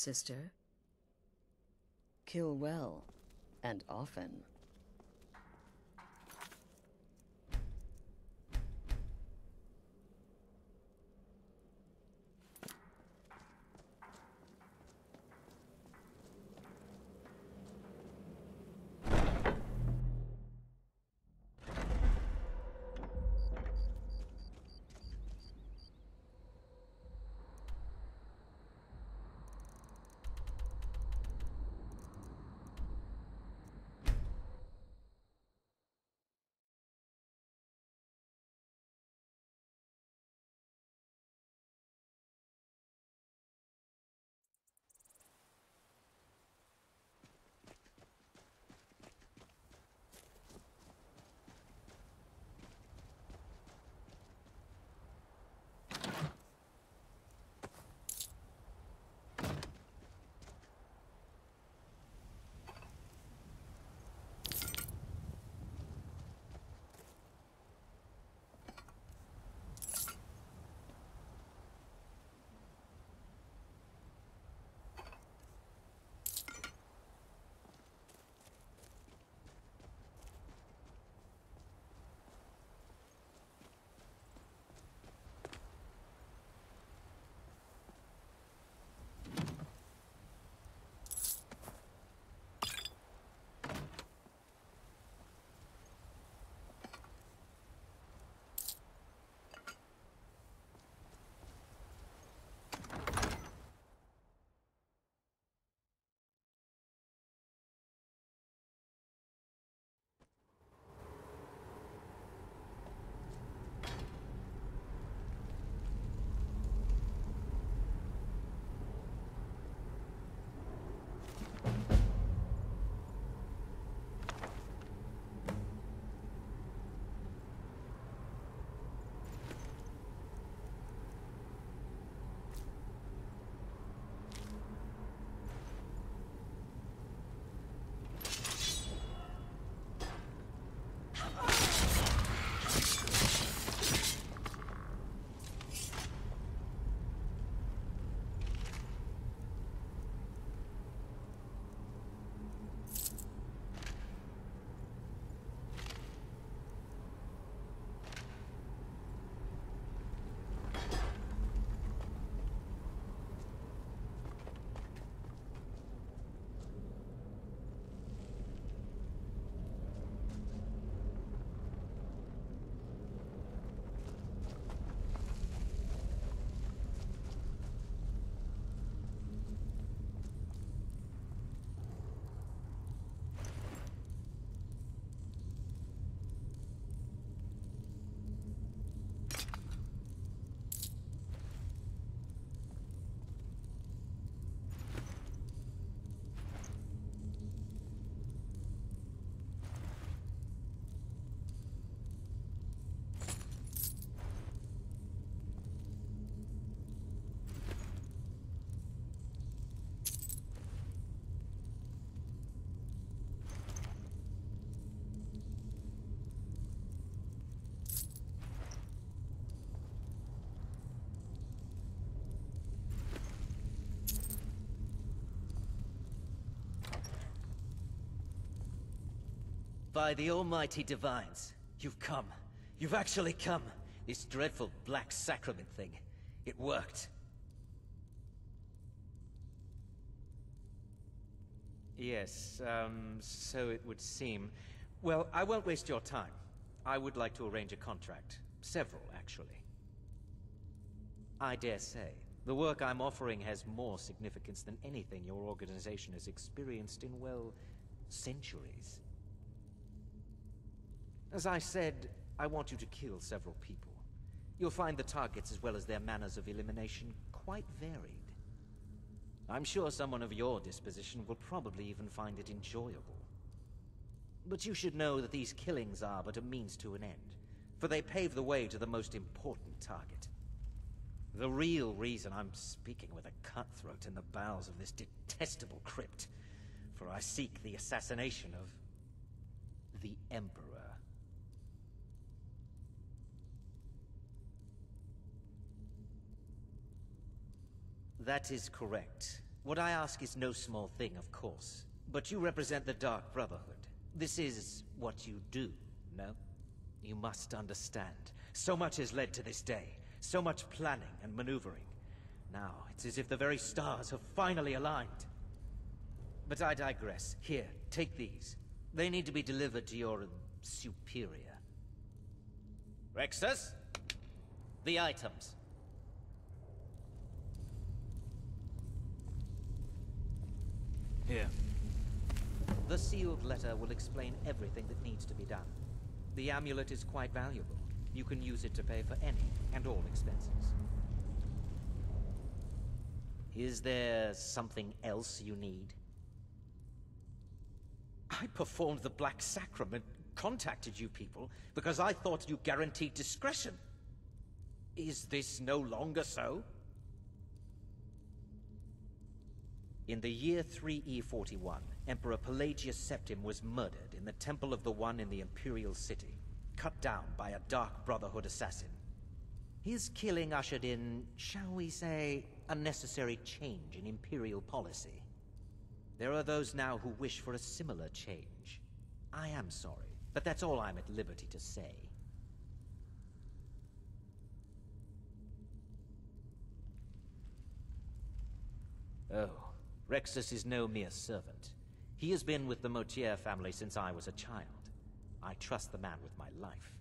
Sister? Kill well, and often. By the almighty divines, you've come. You've actually come. This dreadful black sacrament thing. It worked. Yes, so it would seem. Well, I won't waste your time. I would like to arrange a contract. Several, actually. I dare say, the work I'm offering has more significance than anything your organization has experienced in, well, centuries. As I said, I want you to kill several people. You'll find the targets as well as their manners of elimination quite varied. I'm sure someone of your disposition will probably even find it enjoyable. But you should know that these killings are but a means to an end, for they pave the way to the most important target. The real reason I'm speaking with a cutthroat in the bowels of this detestable crypt, for I seek the assassination of the Emperor. That is correct. What I ask is no small thing, of course. But you represent the Dark Brotherhood. This is what you do, no? You must understand. So much has led to this day. So much planning and maneuvering. Now, it's as if the very stars have finally aligned. But I digress. Here, take these. They need to be delivered to your superior. Rexus? The items. Here. The sealed letter will explain everything that needs to be done. The amulet is quite valuable. You can use it to pay for any and all expenses. Is there something else you need? I performed the Black Sacrament, contacted you people, because I thought you guaranteed discretion. Is this no longer so? In the year 3E41, Emperor Pelagius Septim was murdered in the Temple of the One in the Imperial City, cut down by a Dark Brotherhood assassin. His killing ushered in, shall we say, a necessary change in Imperial policy. There are those now who wish for a similar change. I am sorry, but that's all I'm at liberty to say. Oh. Rexus is no mere servant. He has been with the Motier family since I was a child. I trust the man with my life.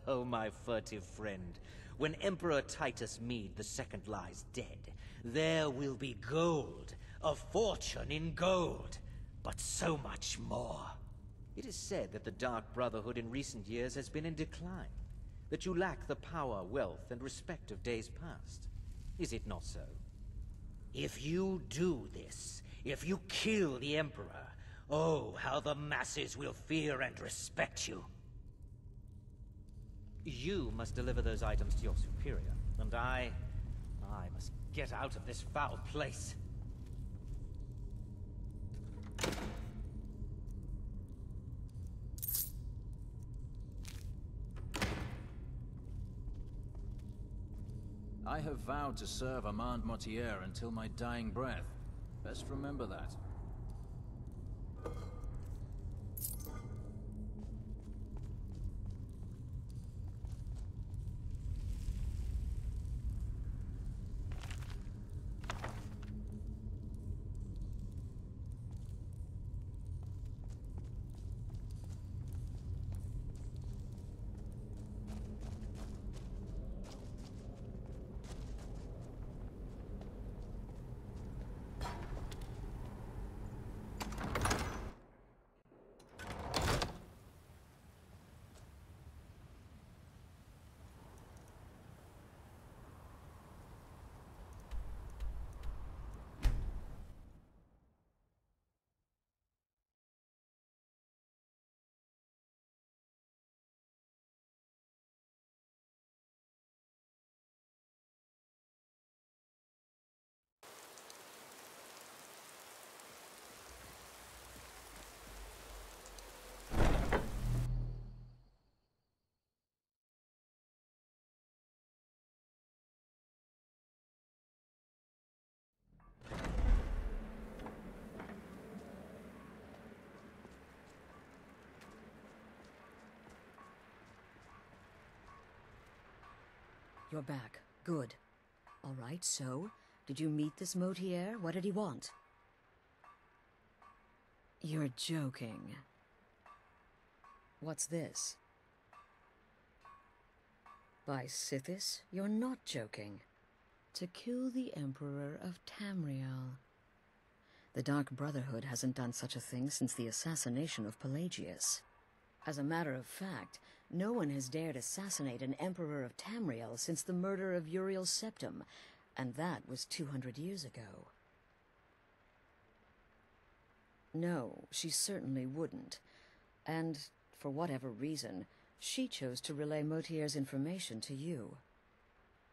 Oh, my furtive friend. When Emperor Titus Mede II lies dead, there will be gold, a fortune in gold, but so much more. It is said that the Dark Brotherhood in recent years has been in decline, that you lack the power, wealth, and respect of days past. Is it not so? If you do this, if you kill the Emperor, oh, how the masses will fear and respect you. You must deliver those items to your superior, and I must get out of this foul place. I have vowed to serve Armand Motier until my dying breath. Best remember that. you're back. Good. All right, so, did you meet this Motier? What did he want? You're joking. What's this? By Sithis, you're not joking. To kill the Emperor of Tamriel. The Dark Brotherhood hasn't done such a thing since the assassination of Pelagius. As a matter of fact, no one has dared assassinate an Emperor of Tamriel since the murder of Uriel Septim, and that was 200 years ago. No, she certainly wouldn't. And, for whatever reason, she chose to relay Motier's information to you.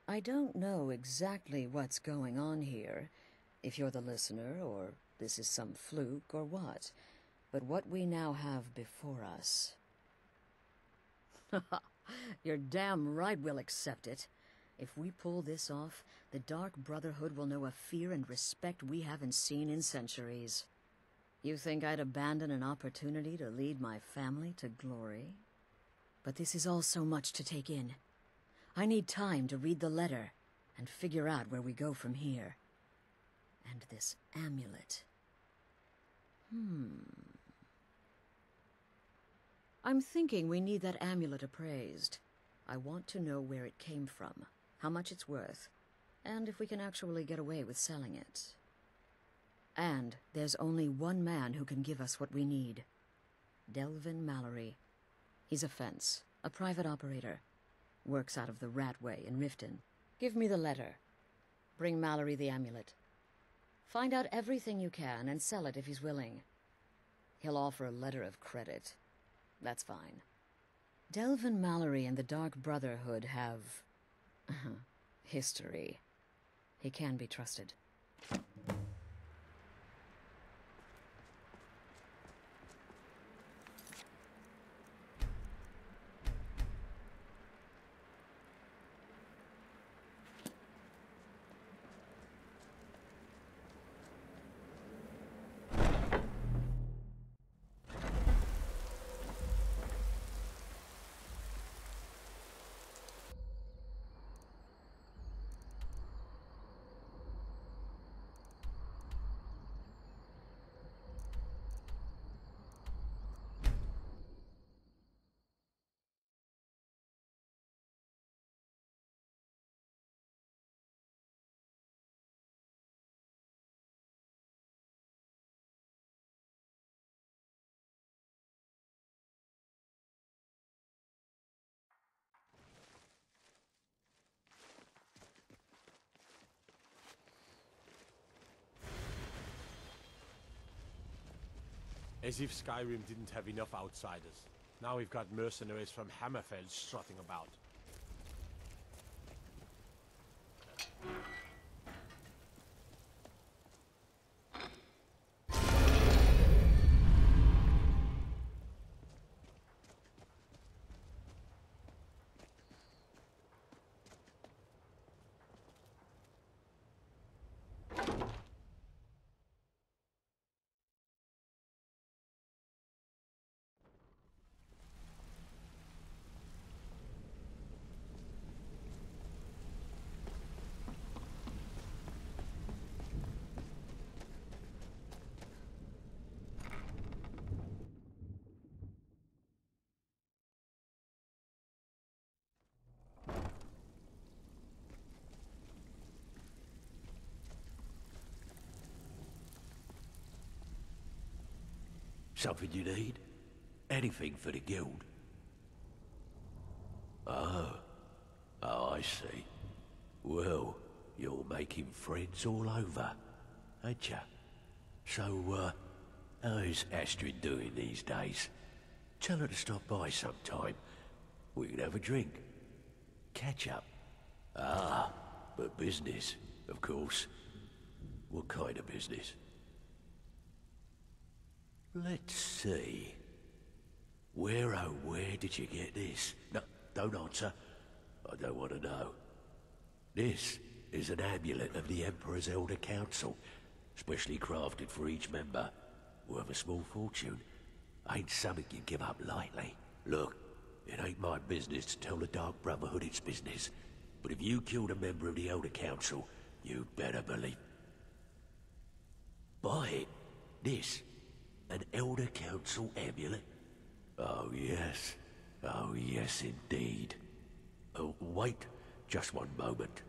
I don't know exactly what's going on here, if you're the listener, or this is some fluke, or what. But what we now have before us... You're damn right we'll accept it. If we pull this off, the Dark Brotherhood will know a fear and respect we haven't seen in centuries. You think I'd abandon an opportunity to lead my family to glory? But this is all so much to take in. I need time to read the letter and figure out where we go from here. And this amulet. I'm thinking we need that amulet appraised. I want to know where it came from, how much it's worth, and if we can actually get away with selling it. And there's only one man who can give us what we need. Delvin Mallory. He's a fence, a private operator. Works out of the Ratway in Riften. Give me the letter. Bring Mallory the amulet. Find out everything you can and sell it if he's willing. He'll offer a letter of credit. That's fine. Delvin Mallory and the Dark Brotherhood have... history. He can be trusted. As if Skyrim didn't have enough outsiders. Now we've got mercenaries from Hammerfell strutting about. Something you need? Anything for the guild? Oh, I see. Well, you're making friends all over, ain't ya? So, how's Astrid doing these days? Tell her to stop by sometime. We can have a drink. Catch up. Ah, but business, of course. What kind of business? Let's see. Where, oh, where did you get this? No, don't answer. I don't want to know. This is an amulet of the Emperor's Elder Council, specially crafted for each member. Worth a small fortune. Ain't something you give up lightly. Look, it ain't my business to tell the Dark Brotherhood its business. But if you killed a member of the Elder Council, you better believe... Buy it. This. An Elder Council amulet? Oh, yes. Oh, yes, indeed. Oh, wait just one moment.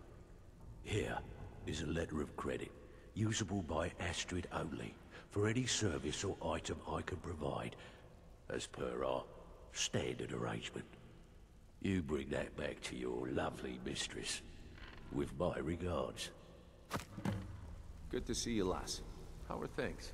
Here is a letter of credit, usable by Astrid only, for any service or item I can provide, as per our standard arrangement. You bring that back to your lovely mistress, with my regards. Good to see you, lass. How are things?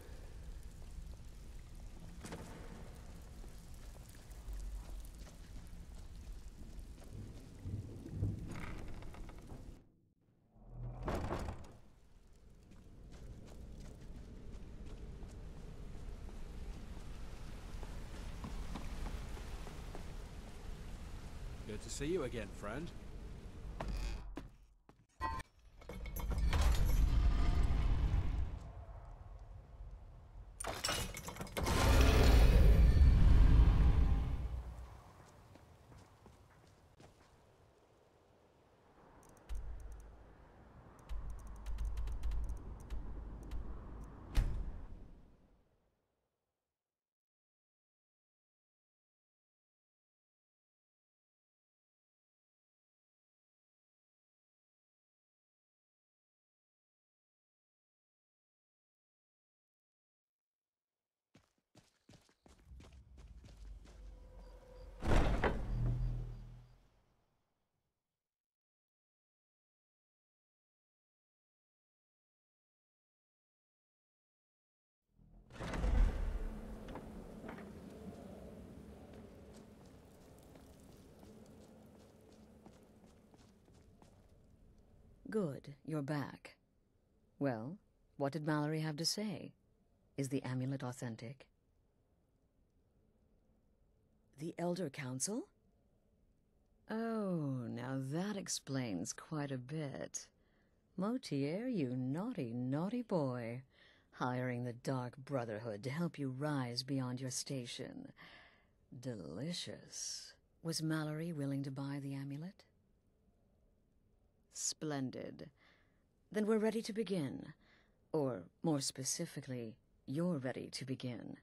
Good to see you again, friend. Good, you're back. Well, what did Mallory have to say? Is the amulet authentic? The Elder Council? Oh, now that explains quite a bit. Motier, you naughty, naughty boy. Hiring the Dark Brotherhood to help you rise beyond your station. Delicious. Was Mallory willing to buy the amulet? Splendid. Then we're ready to begin. Or, more specifically, you're ready to begin.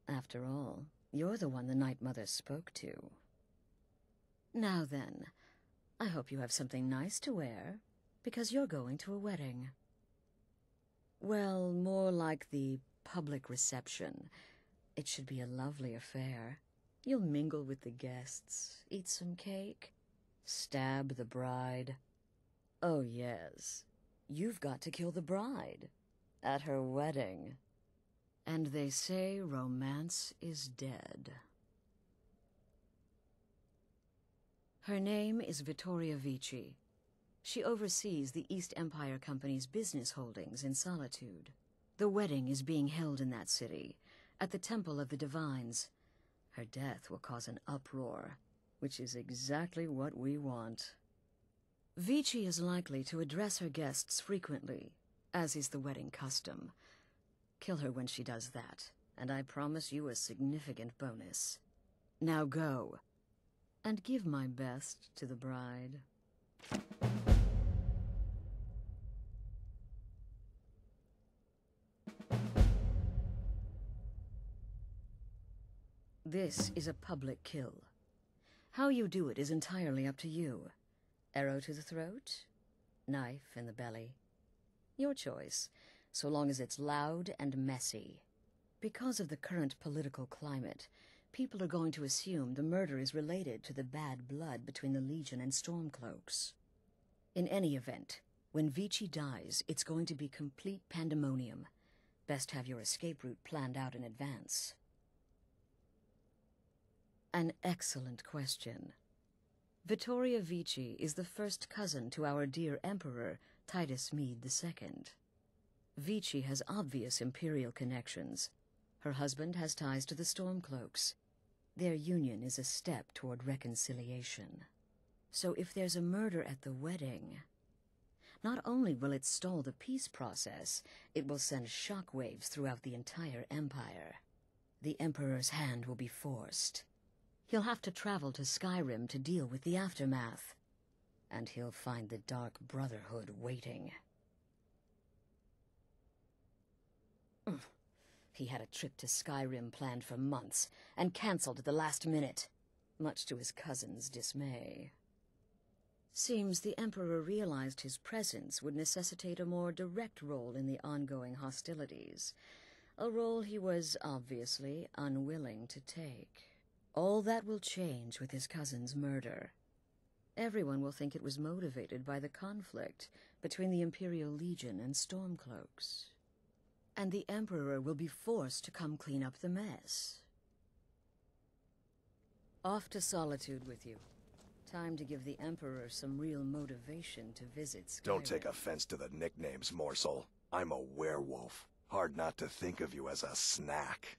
After all, you're the one the Night Mother spoke to. Now then, I hope you have something nice to wear, because you're going to a wedding. Well, more like the public reception. It should be a lovely affair. You'll mingle with the guests, eat some cake, stab the bride. Oh, yes. You've got to kill the bride. At her wedding. And they say romance is dead. Her name is Vittoria Vici. She oversees the East Empire Company's business holdings in Solitude. The wedding is being held in that city, at the Temple of the Divines. Her death will cause an uproar, which is exactly what we want. Vici is likely to address her guests frequently, as is the wedding custom. Kill her when she does that, and I promise you a significant bonus. Now go, and give my best to the bride. This is a public kill. How you do it is entirely up to you. Arrow to the throat? Knife in the belly? Your choice, so long as it's loud and messy. Because of the current political climate, people are going to assume the murder is related to the bad blood between the Legion and Stormcloaks. In any event, when Vici dies, it's going to be complete pandemonium. Best have your escape route planned out in advance. An excellent question. Vittoria Vici is the first cousin to our dear Emperor, Titus Mede II. Vici has obvious imperial connections. Her husband has ties to the Stormcloaks. Their union is a step toward reconciliation. So if there's a murder at the wedding, not only will it stall the peace process, it will send shockwaves throughout the entire empire. The Emperor's hand will be forced. He'll have to travel to Skyrim to deal with the aftermath. and he'll find the Dark Brotherhood waiting. He had a trip to Skyrim planned for months, and cancelled at the last minute, much to his cousin's dismay. Seems the Emperor realized his presence would necessitate a more direct role in the ongoing hostilities, a role he was obviously unwilling to take. All that will change with his cousin's murder. Everyone will think it was motivated by the conflict between the Imperial Legion and Stormcloaks. And the Emperor will be forced to come clean up the mess. Off to Solitude with you. Time to give the Emperor some real motivation to visit Skyrim. Don't take offense to the nicknames, morsel. I'm a werewolf. Hard not to think of you as a snack.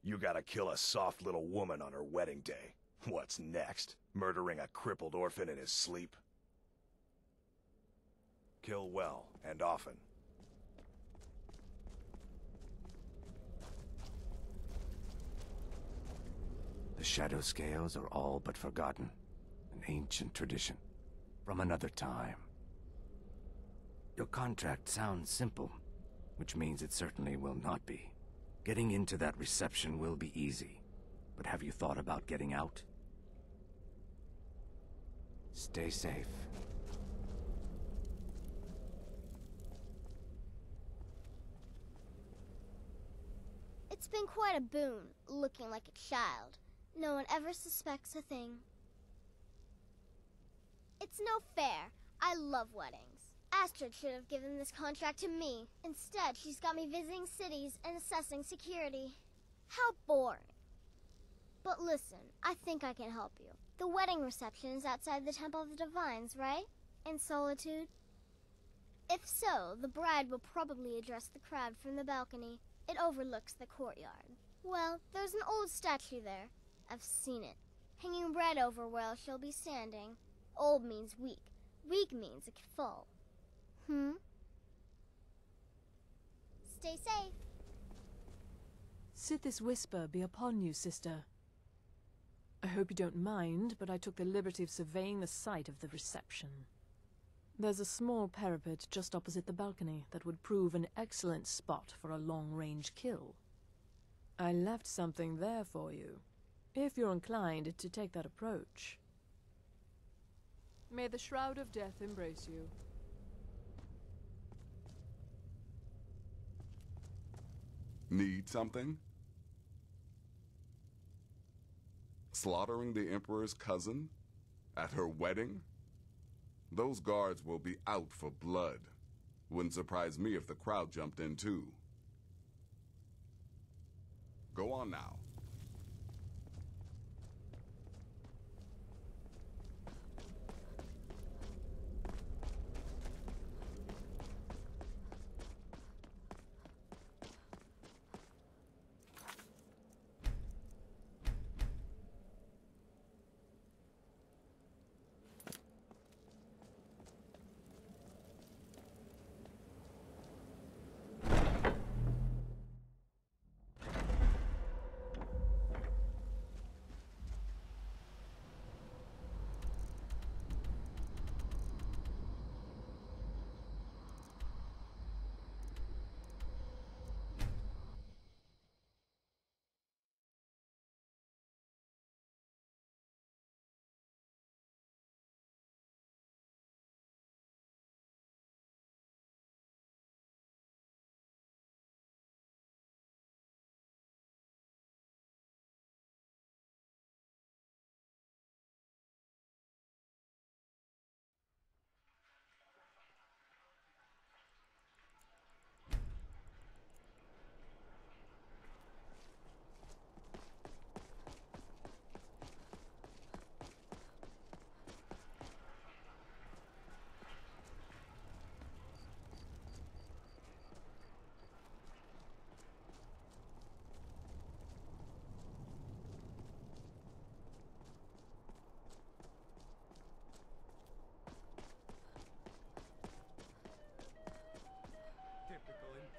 You gotta kill a soft little woman on her wedding day. What's next? Murdering a crippled orphan in his sleep? Kill well, and often. The Shadow Scales are all but forgotten. An ancient tradition. From another time. Your contract sounds simple, which means it certainly will not be. Getting into that reception will be easy. But have you thought about getting out? Stay safe. It's been quite a boon, looking like a child. No one ever suspects a thing. It's no fair. I love weddings. Astrid should have given this contract to me. Instead, she's got me visiting cities and assessing security. How boring. But listen, I think I can help you. The wedding reception is outside the Temple of the Divines, right? In Solitude? If so, the bride will probably address the crowd from the balcony. It overlooks the courtyard. Well, there's an old statue there. I've seen it. Hanging bread over where she'll be standing. Old means weak. Weak means it could fall. Stay safe. Sithis whisper be upon you, sister. I hope you don't mind, but I took the liberty of surveying the site of the reception. There's a small parapet just opposite the balcony that would prove an excellent spot for a long-range kill. I left something there for you, if you're inclined to take that approach. May the Shroud of Death embrace you. Need something? Slaughtering the Emperor's cousin? At her wedding? Those guards will be out for blood. Wouldn't surprise me if the crowd jumped in too. Go on now.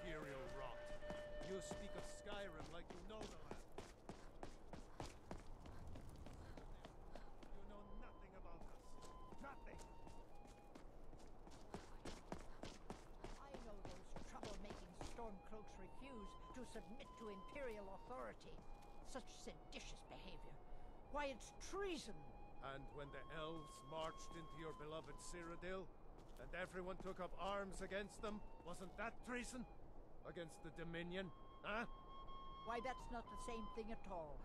Imperial rot. You speak of Skyrim like you know the land. refuse to submit to Imperial authority. Such seditious behavior. Why, it's treason. And when the elves marched into your beloved Cyrodiil, and everyone took up arms against them, wasn't that treason? Against the Dominion, huh? Why, that's not the same thing at all.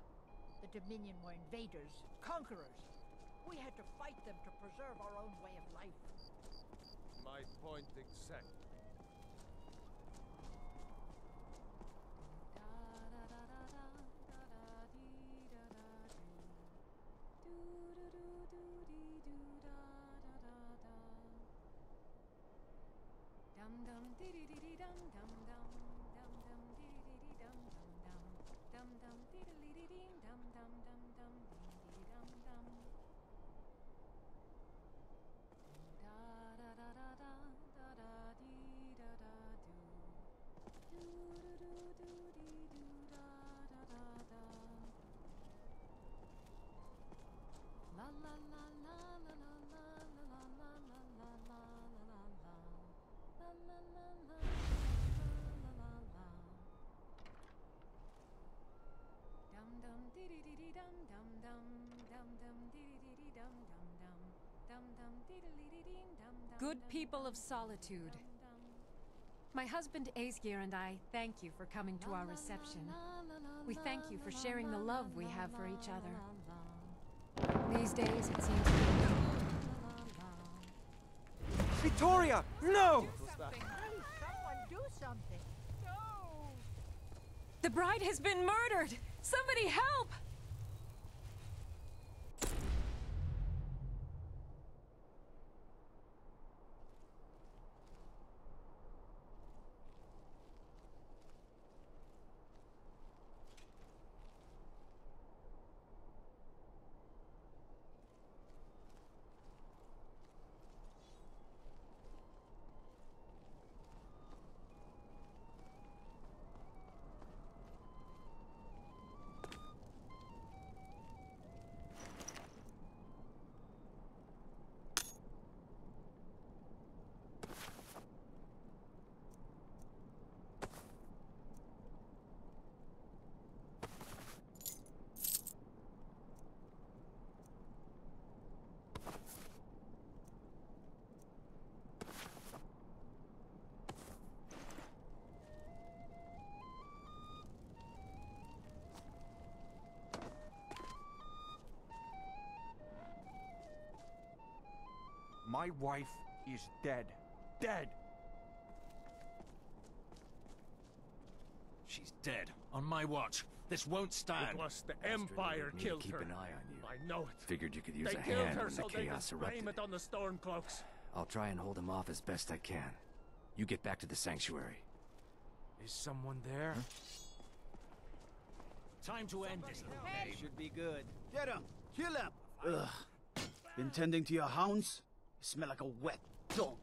The Dominion were invaders, conquerors. We had to fight them to preserve our own way of life. My point exactly. Good people of Solitude. My husband Aesgeir and I thank you for coming to our reception. We thank you for sharing the love we have for each other. These days, it seems to be... Victoria! No! Someone do something. No! The bride has been murdered! Somebody help! My wife is dead. Dead! She's dead. On my watch. This won't stand. It was the Empire killed keep her. an eye on you. I know it. Figured you could use They a killed hand her when so the they chaos could blame erupted. it on the Stormcloaks. I'll try and hold him off as best I can. You get back to the sanctuary. Is someone there? Huh? Time to end this. Hey, should be good. Get him! Kill him! Ugh. Been tending to your hounds? You smell like a wet dog.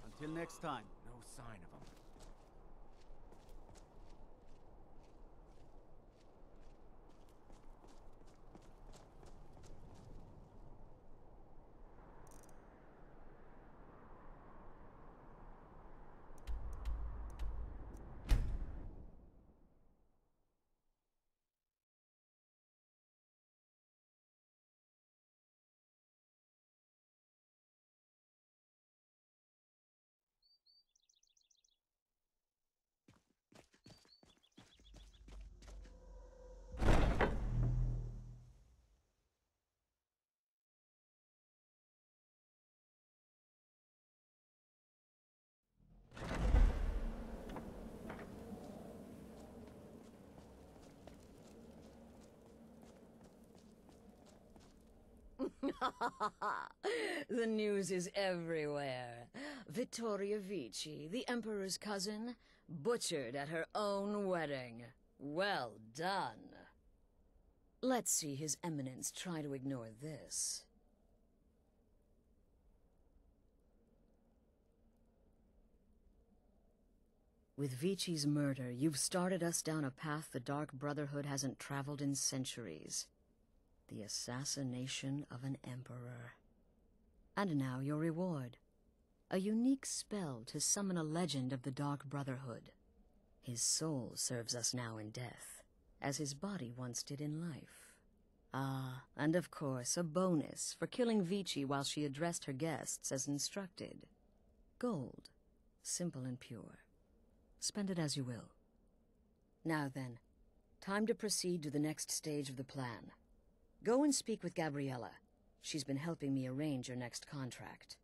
Until next time. No sign of him. The news is everywhere. Vittoria Vici, the Emperor's cousin, butchered at her own wedding. Well done. Let's see His Eminence try to ignore this. With Vici's murder, you've started us down a path the Dark Brotherhood hasn't traveled in centuries. The assassination of an emperor. And now your reward. A unique spell to summon a legend of the Dark Brotherhood. His soul serves us now in death, as his body once did in life. Ah, and of course, a bonus for killing Vici while she addressed her guests as instructed. Gold. Simple and pure. Spend it as you will. Now then, time to proceed to the next stage of the plan. Go and speak with Gabriella. She's been helping me arrange your next contract.